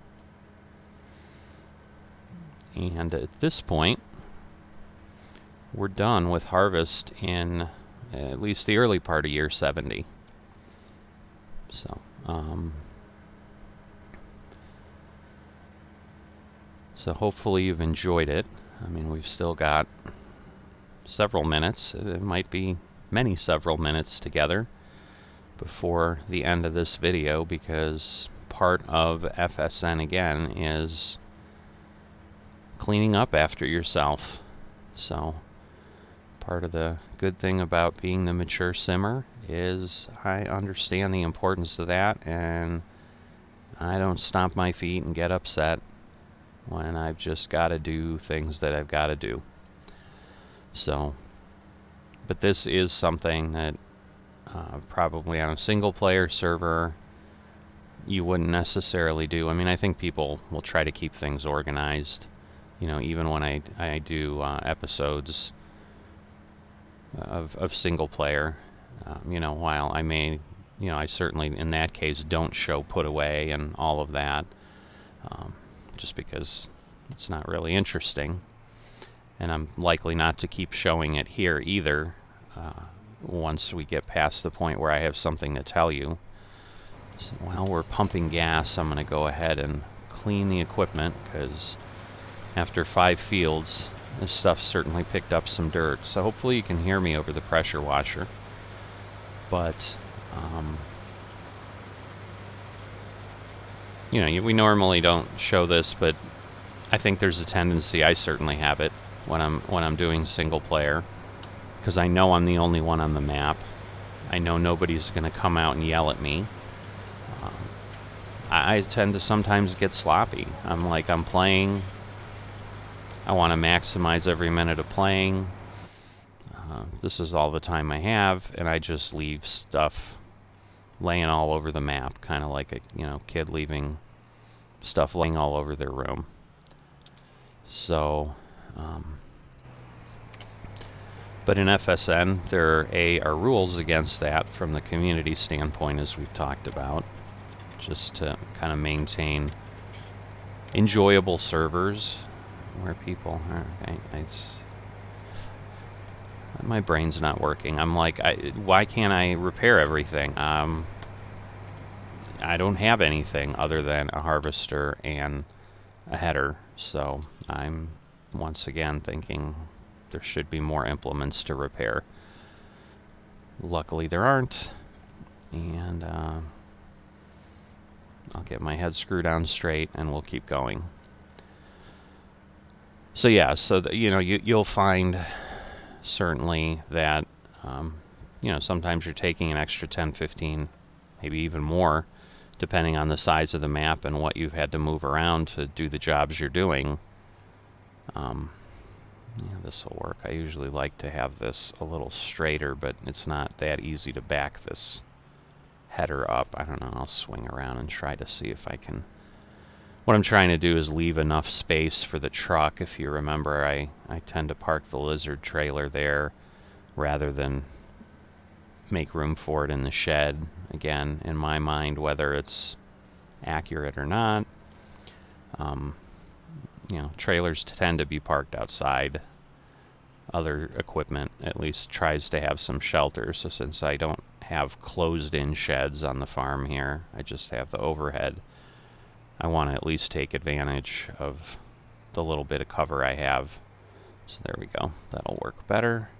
And at this point, we're done with harvest in at least the early part of year 70. So, so hopefully you've enjoyed it. I mean, we've still got several minutes. It might be several minutes together before the end of this video, because part of FSN again is cleaning up after yourself. So part of the good thing about being the mature simmer is I understand the importance of that, and I don't stomp my feet and get upset when I've just got to do things that I've got to do. So, but this is something that probably on a single player server you wouldn't necessarily do. I mean, I think people will try to keep things organized. You know, even when I do episodes of single player, you know, while I may, you know, I certainly in that case don't show put away and all of that, just because it's not really interesting, and I'm likely not to keep showing it here either once we get past the point where I have something to tell you. So while we're pumping gas, I'm going to go ahead and clean the equipment, because after 5 fields, this stuff certainly picked up some dirt. So hopefully you can hear me over the pressure washer. But, you know, we normally don't show this, but I think there's a tendency, I certainly have it, when I'm doing single player, because I know I'm the only one on the map. I know nobody's going to come out and yell at me. I tend to sometimes get sloppy. I'm playing. I want to maximize every minute of playing. This is all the time I have, and I just leave stuff laying all over the map, kind of like a kid leaving stuff laying all over their room. So, but in FSN, there are rules against that from the community standpoint, as we've talked about, just to kind of maintain enjoyable servers where people are. My brain's not working. I'm like, why can't I repair everything? I don't have anything other than a harvester and a header, so I'm once again thinking there should be more implements to repair. Luckily there aren't, and I'll get my head screwed on straight and we'll keep going. So yeah, so you'll find certainly that sometimes you're taking an extra 10, 15, maybe even more, depending on the size of the map and what you've had to move around to do the jobs you're doing. This will work. I usually like to have this a little straighter, but it's not that easy to back this header up. I don't know, I'll swing around and try to see if I can. What I'm trying to do is leave enough space for the truck. If you remember, I tend to park the lizard trailer there rather than make room for it in the shed. Again, in my mind, whether it's accurate or not, you know, trailers tend to be parked outside. Other equipment at least tries to have some shelter. So since I don't have closed-in sheds on the farm here, I just have the overhead, I want to at least take advantage of the little bit of cover I have. So there we go. That'll work better.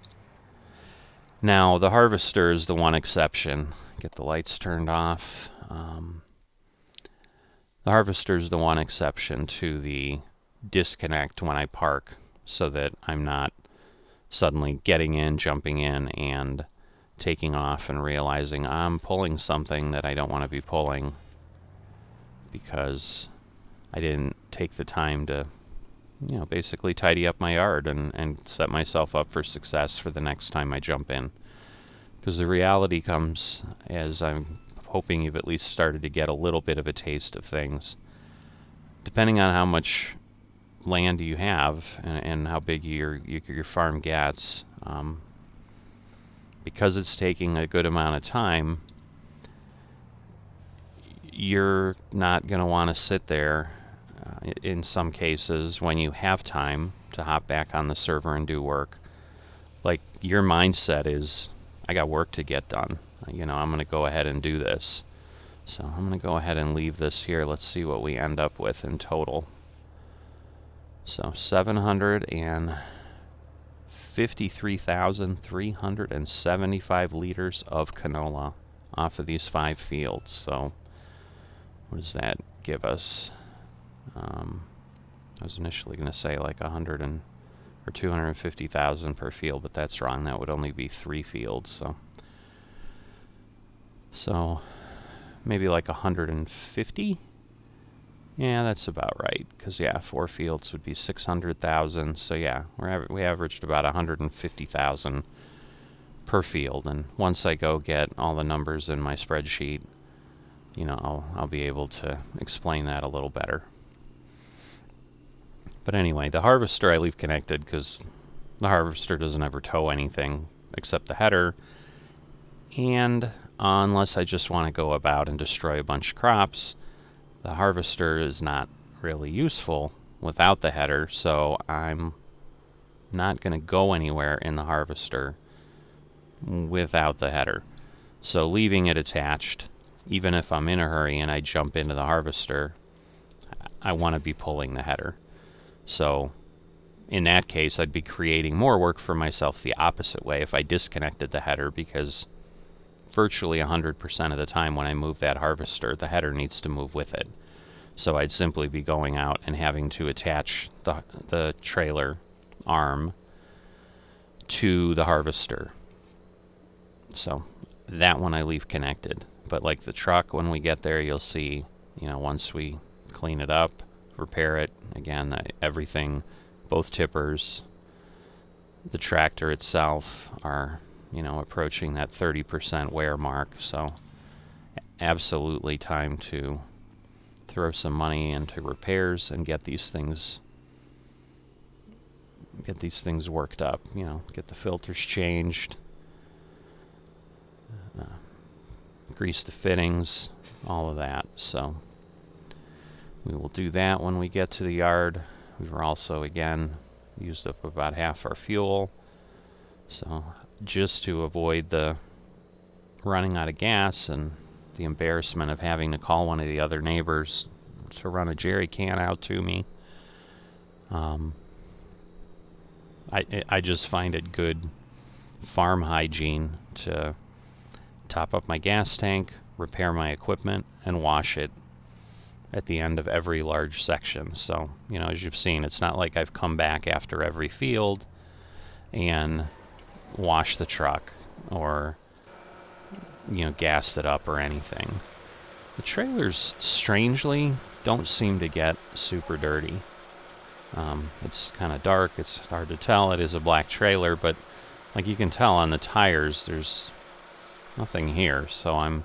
Now, the harvester is the one exception. Get the lights turned off. The harvester is the one exception to the disconnect when I park, so that I'm not suddenly getting in, jumping in, and taking off and realizing I'm pulling something that I don't want to be pulling because I didn't take the time to, you know, basically tidy up my yard and set myself up for success for the next time I jump in. Because the reality comes, as I'm hoping you've at least started to get a little bit of a taste of things. Depending on how much land you have and how big your farm gets, because it's taking a good amount of time, you're not going to want to sit there in some cases when you have time to hop back on the server and do work. Like, your mindset is, I got work to get done. You know, I'm going to go ahead and do this. So I'm going to go ahead and leave this here. Let's see what we end up with in total. So 753,375 liters of canola off of these 5 fields. So what does that give us? I was initially going to say like 250,000 per field, but that's wrong. That would only be 3 fields. So maybe like 150. Yeah, that's about right. Because yeah, 4 fields would be 600,000. So yeah, we averaged about 150,000 per field. And once I go get all the numbers in my spreadsheet, you know, I'll be able to explain that a little better. But anyway, the harvester I leave connected because the harvester doesn't ever tow anything except the header. And unless I just want to go about and destroy a bunch of crops, the harvester is not really useful without the header, so I'm not going to go anywhere in the harvester without the header. So leaving it attached, even if I'm in a hurry and I jump into the harvester, I want to be pulling the header. So in that case, I'd be creating more work for myself the opposite way if I disconnected the header, because virtually 100% of the time when I move that harvester, the header needs to move with it. So I'd simply be going out and having to attach the trailer arm to the harvester. So that one I leave connected. But like the truck, when we get there, you'll see, you know, once we clean it up, repair it, again, everything, both tippers, the tractor itself are, you know, approaching that 30% wear mark. So absolutely time to throw some money into repairs and get these things worked up. You know, get the filters changed, grease the fittings, all of that. So we will do that when we get to the yard. We were also, again, used up about half our fuel. So just to avoid the running out of gas and the embarrassment of having to call one of the other neighbors to run a jerry can out to me, I just find it good farm hygiene to top up my gas tank, repair my equipment, and wash it at the end of every large section. So, you know, as you've seen, it's not like I've come back after every field and washed the truck or, you know, gassed it up or anything. The trailers, strangely, don't seem to get super dirty. It's kind of dark, it's hard to tell. It is a black trailer, but like you can tell on the tires, there's nothing here, so I'm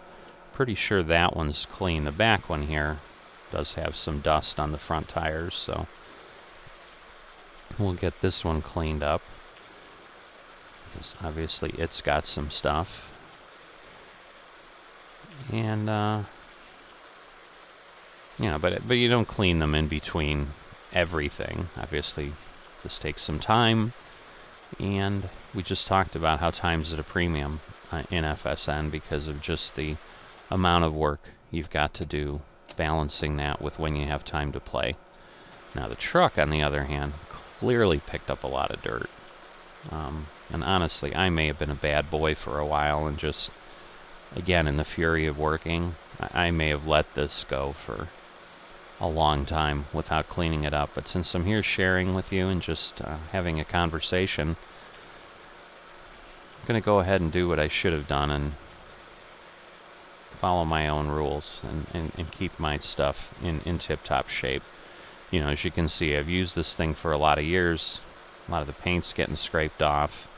pretty sure that one's clean. The back one here does have some dust on the front tires, so we'll get this one cleaned up, because obviously it's got some stuff. And you know, but you don't clean them in between everything. Obviously, this takes some time, and we just talked about how time's at a premium in FSN because of just the amount of work you've got to do balancing that with when you have time to play. Now the truck, on the other hand, clearly picked up a lot of dirt. And honestly, I may have been a bad boy for a while and just, again, in the fury of working, I may have let this go for a long time without cleaning it up. But since I'm here sharing with you and just having a conversation, I'm going to go ahead and do what I should have done and follow my own rules and keep my stuff in tip-top shape. You know, as you can see, I've used this thing for a lot of years. A lot of the paint's getting scraped off.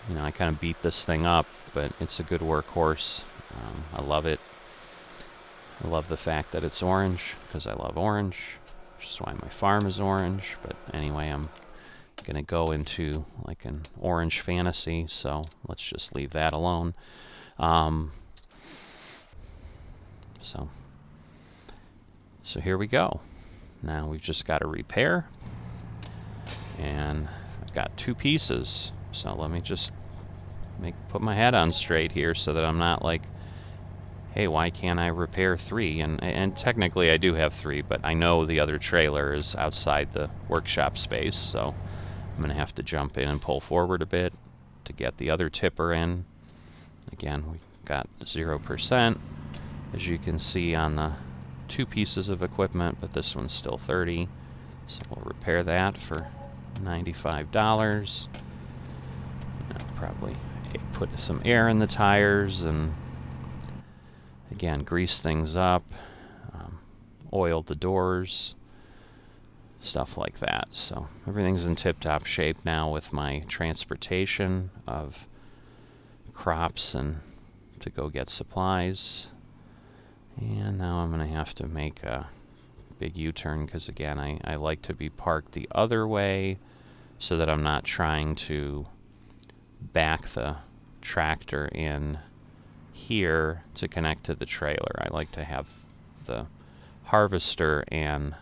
You know, I kind of beat this thing up, but it's a good workhorse. I love it. I love the fact that it's orange, because I love orange, which is why my farm is orange. But anyway, I'm going to go into like an orange fantasy, so let's just leave that alone. So here we go. Now we've just got to repair, and I've got 2 pieces. So let me just put my head on straight here so that I'm not like, hey, why can't I repair 3? And technically I do have 3, but I know the other trailer is outside the workshop space, so I'm going to have to jump in and pull forward a bit to get the other tipper in. Again, we got 0%, as you can see on the 2 pieces of equipment, but this one's still 30, so we'll repair that for $95. Probably put some air in the tires and, again, grease things up, oil the doors, stuff like that. So everything's in tip-top shape now with my transportation of crops and to go get supplies. And now I'm going to have to make a big U-turn because, again, I like to be parked the other way so that I'm not trying to back the tractor in here to connect to the trailer. I like to have the harvester and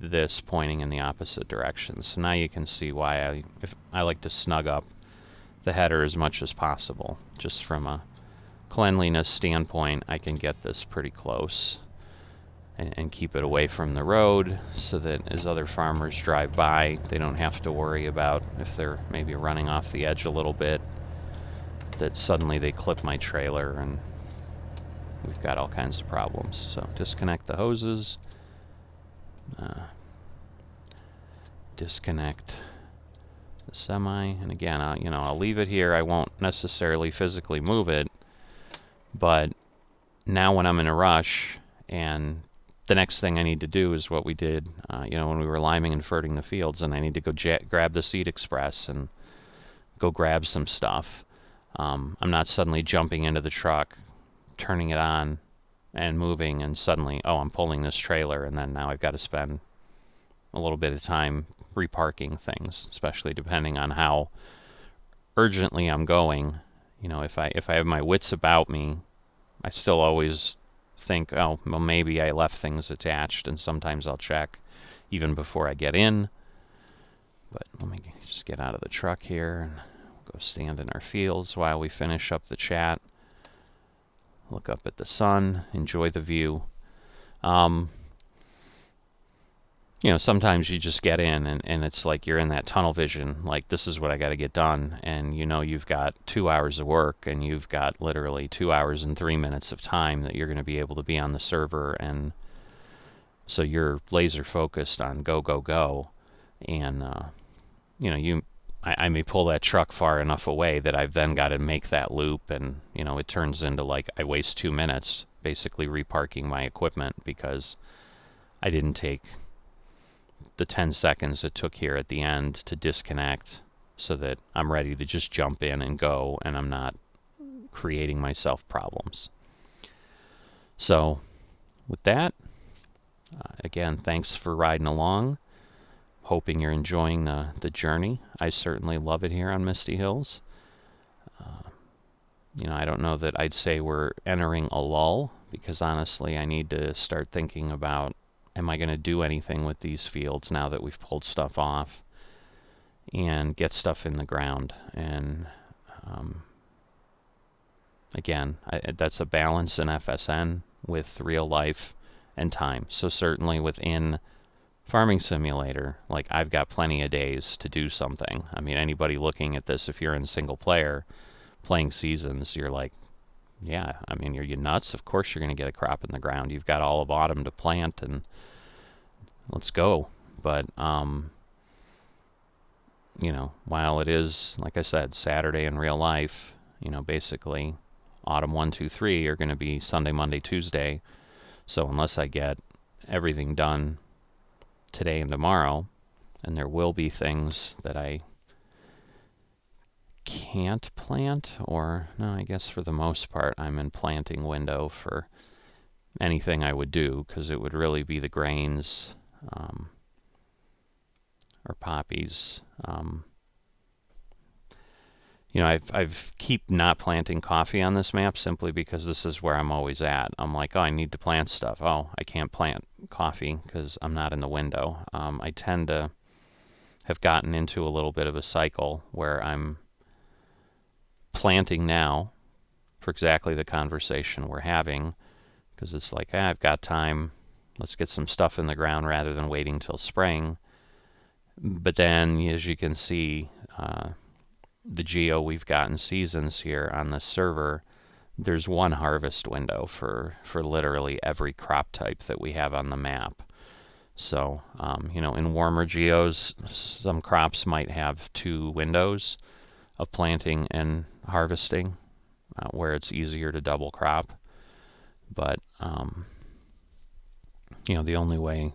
this pointing in the opposite direction. So now you can see why I like to snug up the header as much as possible. Just from a cleanliness standpoint, I can get this pretty close and keep it away from the road so that as other farmers drive by, they don't have to worry about if they're maybe running off the edge a little bit, that suddenly they clip my trailer and we've got all kinds of problems. So disconnect the hoses, disconnect the semi, and again, I'll leave it here. I won't necessarily physically move it, but now when I'm in a rush and the next thing I need to do is what we did, when we were liming and ferting the fields, and I need to go grab the Seed Express and go grab some stuff. I'm not suddenly jumping into the truck, turning it on, and moving, and suddenly, I'm pulling this trailer, and then now I've got to spend a little bit of time reparking things, especially depending on how urgently I'm going. If I have my wits about me, I still always think, well, maybe I left things attached, and sometimes I'll check even before I get in. But let me just get out of the truck here and go stand in our fields while we finish up the chat. Look up at the sun, enjoy the view. Sometimes you just get in and it's like you're in that tunnel vision, like this is what I got to get done, and you've got 2 hours of work and you've got literally 2 hours and 3 minutes of time that you're going to be able to be on the server, and so you're laser focused on go, go, go, and I may pull that truck far enough away that I've then got to make that loop, and it turns into like I waste 2 minutes basically reparking my equipment because I didn't take the 10 seconds it took here at the end to disconnect so that I'm ready to just jump in and go, and I'm not creating myself problems. So with that, again, thanks for riding along. Hoping you're enjoying the journey. I certainly love it here on Misty Hills. I don't know that I'd say we're entering a lull, because honestly I need to start thinking about am I going to do anything with these fields now that we've pulled stuff off and get stuff in the ground? And again, that's a balance in FSN with real life and time. So certainly within Farming Simulator, like, I've got plenty of days to do something. I mean, anybody looking at this, if you're in single player playing seasons, you're like, yeah, I mean, are you nuts? Of course you're going to get a crop in the ground. You've got all of autumn to plant, and let's go. But you know, while it is, like I said, Saturday in real life, you know, basically autumn 1, 2, 3 are going to be Sunday, Monday, Tuesday. So unless I get everything done today and tomorrow, and there will be things that I can't plant, or no, I guess for the most part I'm in planting window for anything I would do, because it would really be the grains or poppies. You know, I've keep not planting coffee on this map simply because this is where I'm always at. I'm like, oh, I need to plant stuff. Oh, I can't plant coffee because I'm not in the window. I tend to have gotten into a little bit of a cycle where I'm planting now for exactly the conversation we're having, because it's like, I've got time, let's get some stuff in the ground rather than waiting till spring. But then, as you can see, the geo we've got in seasons here on the server, there's one harvest window for literally every crop type that we have on the map. So, you know, in warmer geos, some crops might have 2 windows of planting and harvesting, where it's easier to double crop. But, you know, the only way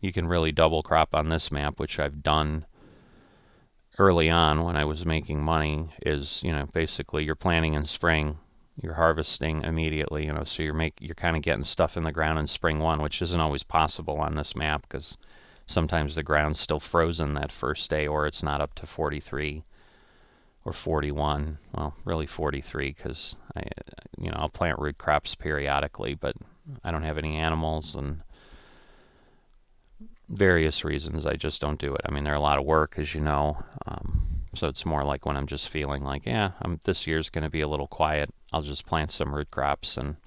you can really double crop on this map, which I've done early on when I was making money, is, you know, basically you're planting in spring, you're harvesting immediately, you know, so you're kind of getting stuff in the ground in spring 1, which isn't always possible on this map because sometimes the ground's still frozen that first day, or it's not up to 43 or 41. Well, really 43, because you know, I'll plant root crops periodically, but I don't have any animals, and various reasons I just don't do it. I mean, they're a lot of work, as you know, so it's more like when I'm just feeling like, yeah, this year's going to be a little quiet, I'll just plant some root crops and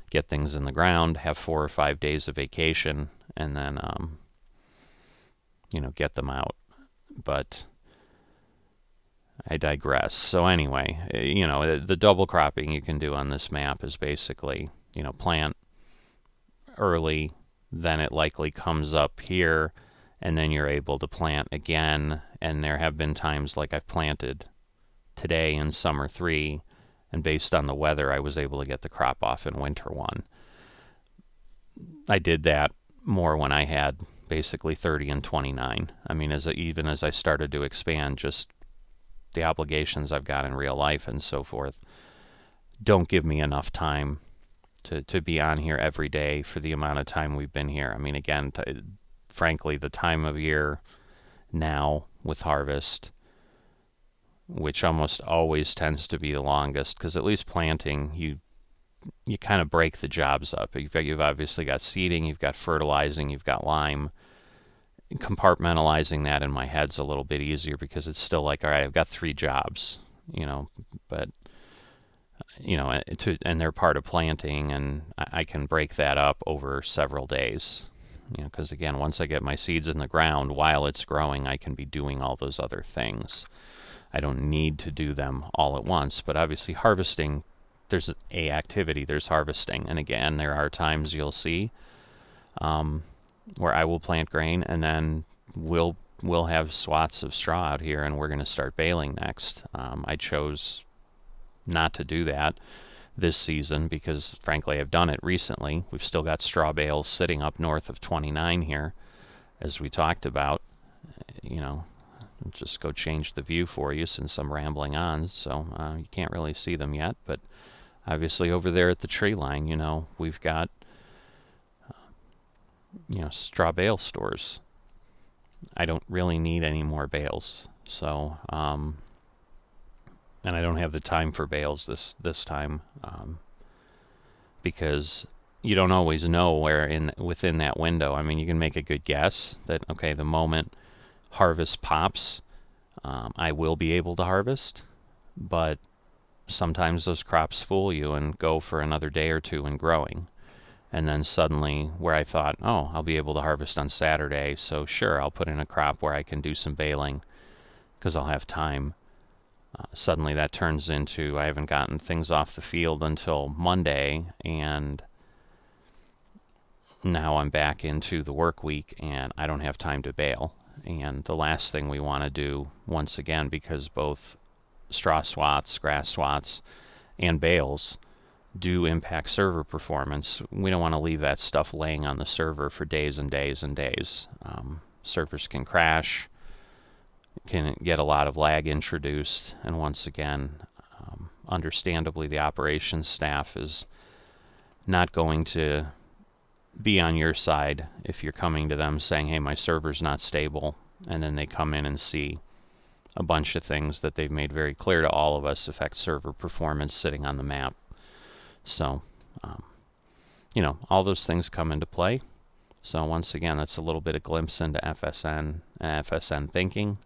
get things in the ground, have 4 or 5 days of vacation, and then you know, get them out. But I digress. So anyway, you know, the double cropping you can do on this map is basically, you know, plant early, then it likely comes up here, and then you're able to plant again. And there have been times like I've planted today in summer 3, and based on the weather, I was able to get the crop off in winter 1. I did that more when I had basically 30 and 29. I mean, even as I started to expand, just the obligations I've got in real life and so forth don't give me enough time to be on here every day for the amount of time we've been here. I mean, again, frankly, the time of year now with harvest, which almost always tends to be the longest, because at least planting, you kind of break the jobs up. You've obviously got seeding, you've got fertilizing, you've got lime. Compartmentalizing that in my head's a little bit easier, because it's still like, all right, I've got 3 jobs, you know, but you know, and they're part of planting, and I can break that up over several days, you know, because again, once I get my seeds in the ground, while it's growing, I can be doing all those other things. I don't need to do them all at once. But obviously harvesting, there's a activity, there's harvesting, and again, there are times you'll see where I will plant grain, and then we'll have swaths of straw out here, and we're going to start baling next. I chose not to do that this season because, frankly, I've done it recently. We've still got straw bales sitting up north of 29 here, as we talked about. You know, I'll just go change the view for you since I'm rambling on, so you can't really see them yet, but obviously over there at the tree line, you know, we've got you know, straw bale stores. I don't really need any more bales, so and I don't have the time for bales this time, because you don't always know where within that window. I mean, you can make a good guess that, okay, the moment harvest pops, I will be able to harvest, but sometimes those crops fool you and go for another day or two in growing. And then suddenly, where I thought, oh, I'll be able to harvest on Saturday, so sure, I'll put in a crop where I can do some baling because I'll have time. Suddenly that turns into I haven't gotten things off the field until Monday, and now I'm back into the work week and I don't have time to bale. And the last thing we want to do, once again, because both straw swats, grass swats, and bales do impact server performance, we don't want to leave that stuff laying on the server for days and days and days. Servers can crash, can get a lot of lag introduced, and once again, understandably, the operations staff is not going to be on your side if you're coming to them saying, hey, my server's not stable, and then they come in and see a bunch of things that they've made very clear to all of us affect server performance sitting on the map. So, all those things come into play. So once again, that's a little bit of glimpse into FSN and FSN thinking.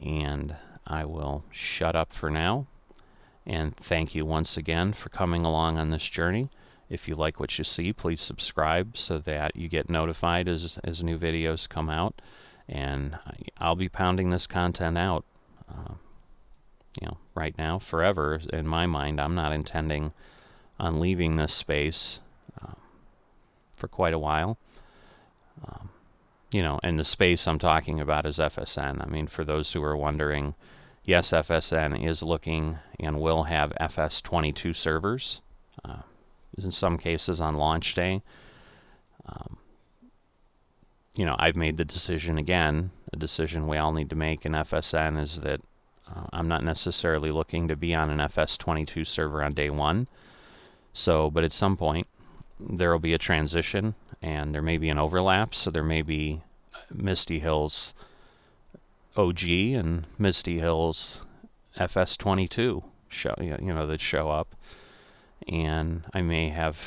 And I will shut up for now. And thank you once again for coming along on this journey. If you like what you see, please subscribe so that you get notified as new videos come out. And I'll be pounding this content out, right now, forever. In my mind, I'm not intending on leaving this space for quite a while. And the space I'm talking about is FSN. I mean, for those who are wondering, yes, FSN is looking and will have FS22 servers, in some cases on launch day. I've made the decision again, a decision we all need to make in FSN, is that I'm not necessarily looking to be on an FS22 server on day one. So, but at some point, there will be a transition, and there may be an overlap, so there may be Misty Hills OG and Misty Hills FS22 that show up, and I may have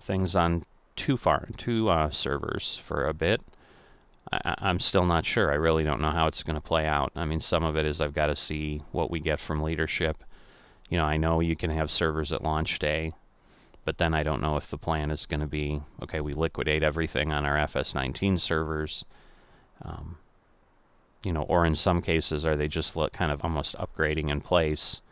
things on two servers for a bit. I'm still not sure. I really don't know how it's going to play out. I mean, some of it is I've got to see what we get from leadership. I know you can have servers at launch day, but then I don't know if the plan is going to be, okay, we liquidate everything on our FS19 servers, or in some cases, are they just kind of almost upgrading in place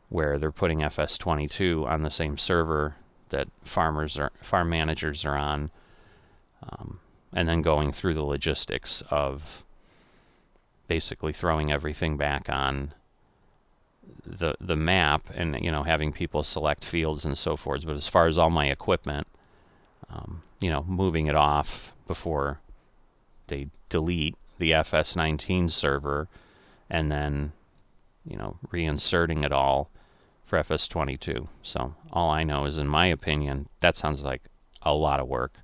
where they're putting FS22 on the same server that farm managers are on, and then going through the logistics of basically throwing everything back on the map and having people select fields and so forth. But as far as all my equipment, moving it off before they delete the FS19 server and then reinserting it all for FS22. So all I know is, in my opinion, that sounds like a lot of work,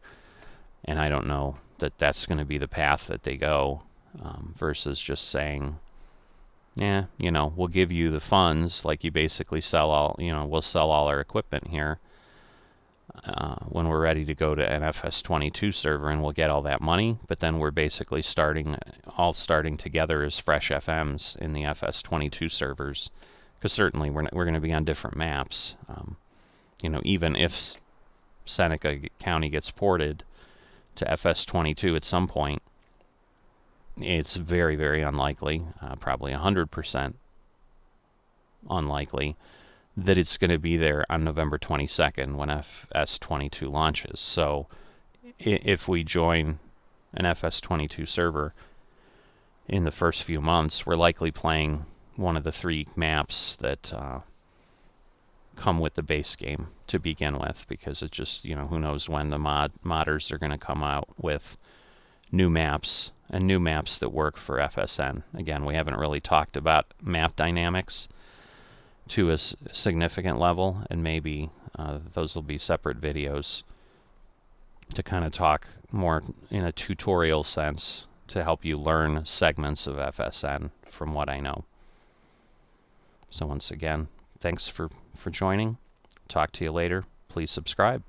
and I don't know that that's going to be the path that they go, versus just saying, yeah, we'll give you the funds, like you basically sell all, we'll sell all our equipment here when we're ready to go to an FS22 server, and we'll get all that money, but then we're basically starting together as fresh FMs in the FS22 servers, because certainly we're going to be on different maps. Even if Seneca County gets ported to FS22 at some point, it's very, very unlikely, probably 100% unlikely, that it's going to be there on November 22nd when FS22 launches. So if we join an FS22 server in the first few months, we're likely playing one of the three maps that come with the base game to begin with, because it's just, who knows when the modders are going to come out with new maps, and new maps that work for FSN. Again, we haven't really talked about map dynamics to a significant level, and maybe those will be separate videos to kind of talk more in a tutorial sense to help you learn segments of FSN from what I know. So once again, thanks for joining. Talk to you later. Please subscribe.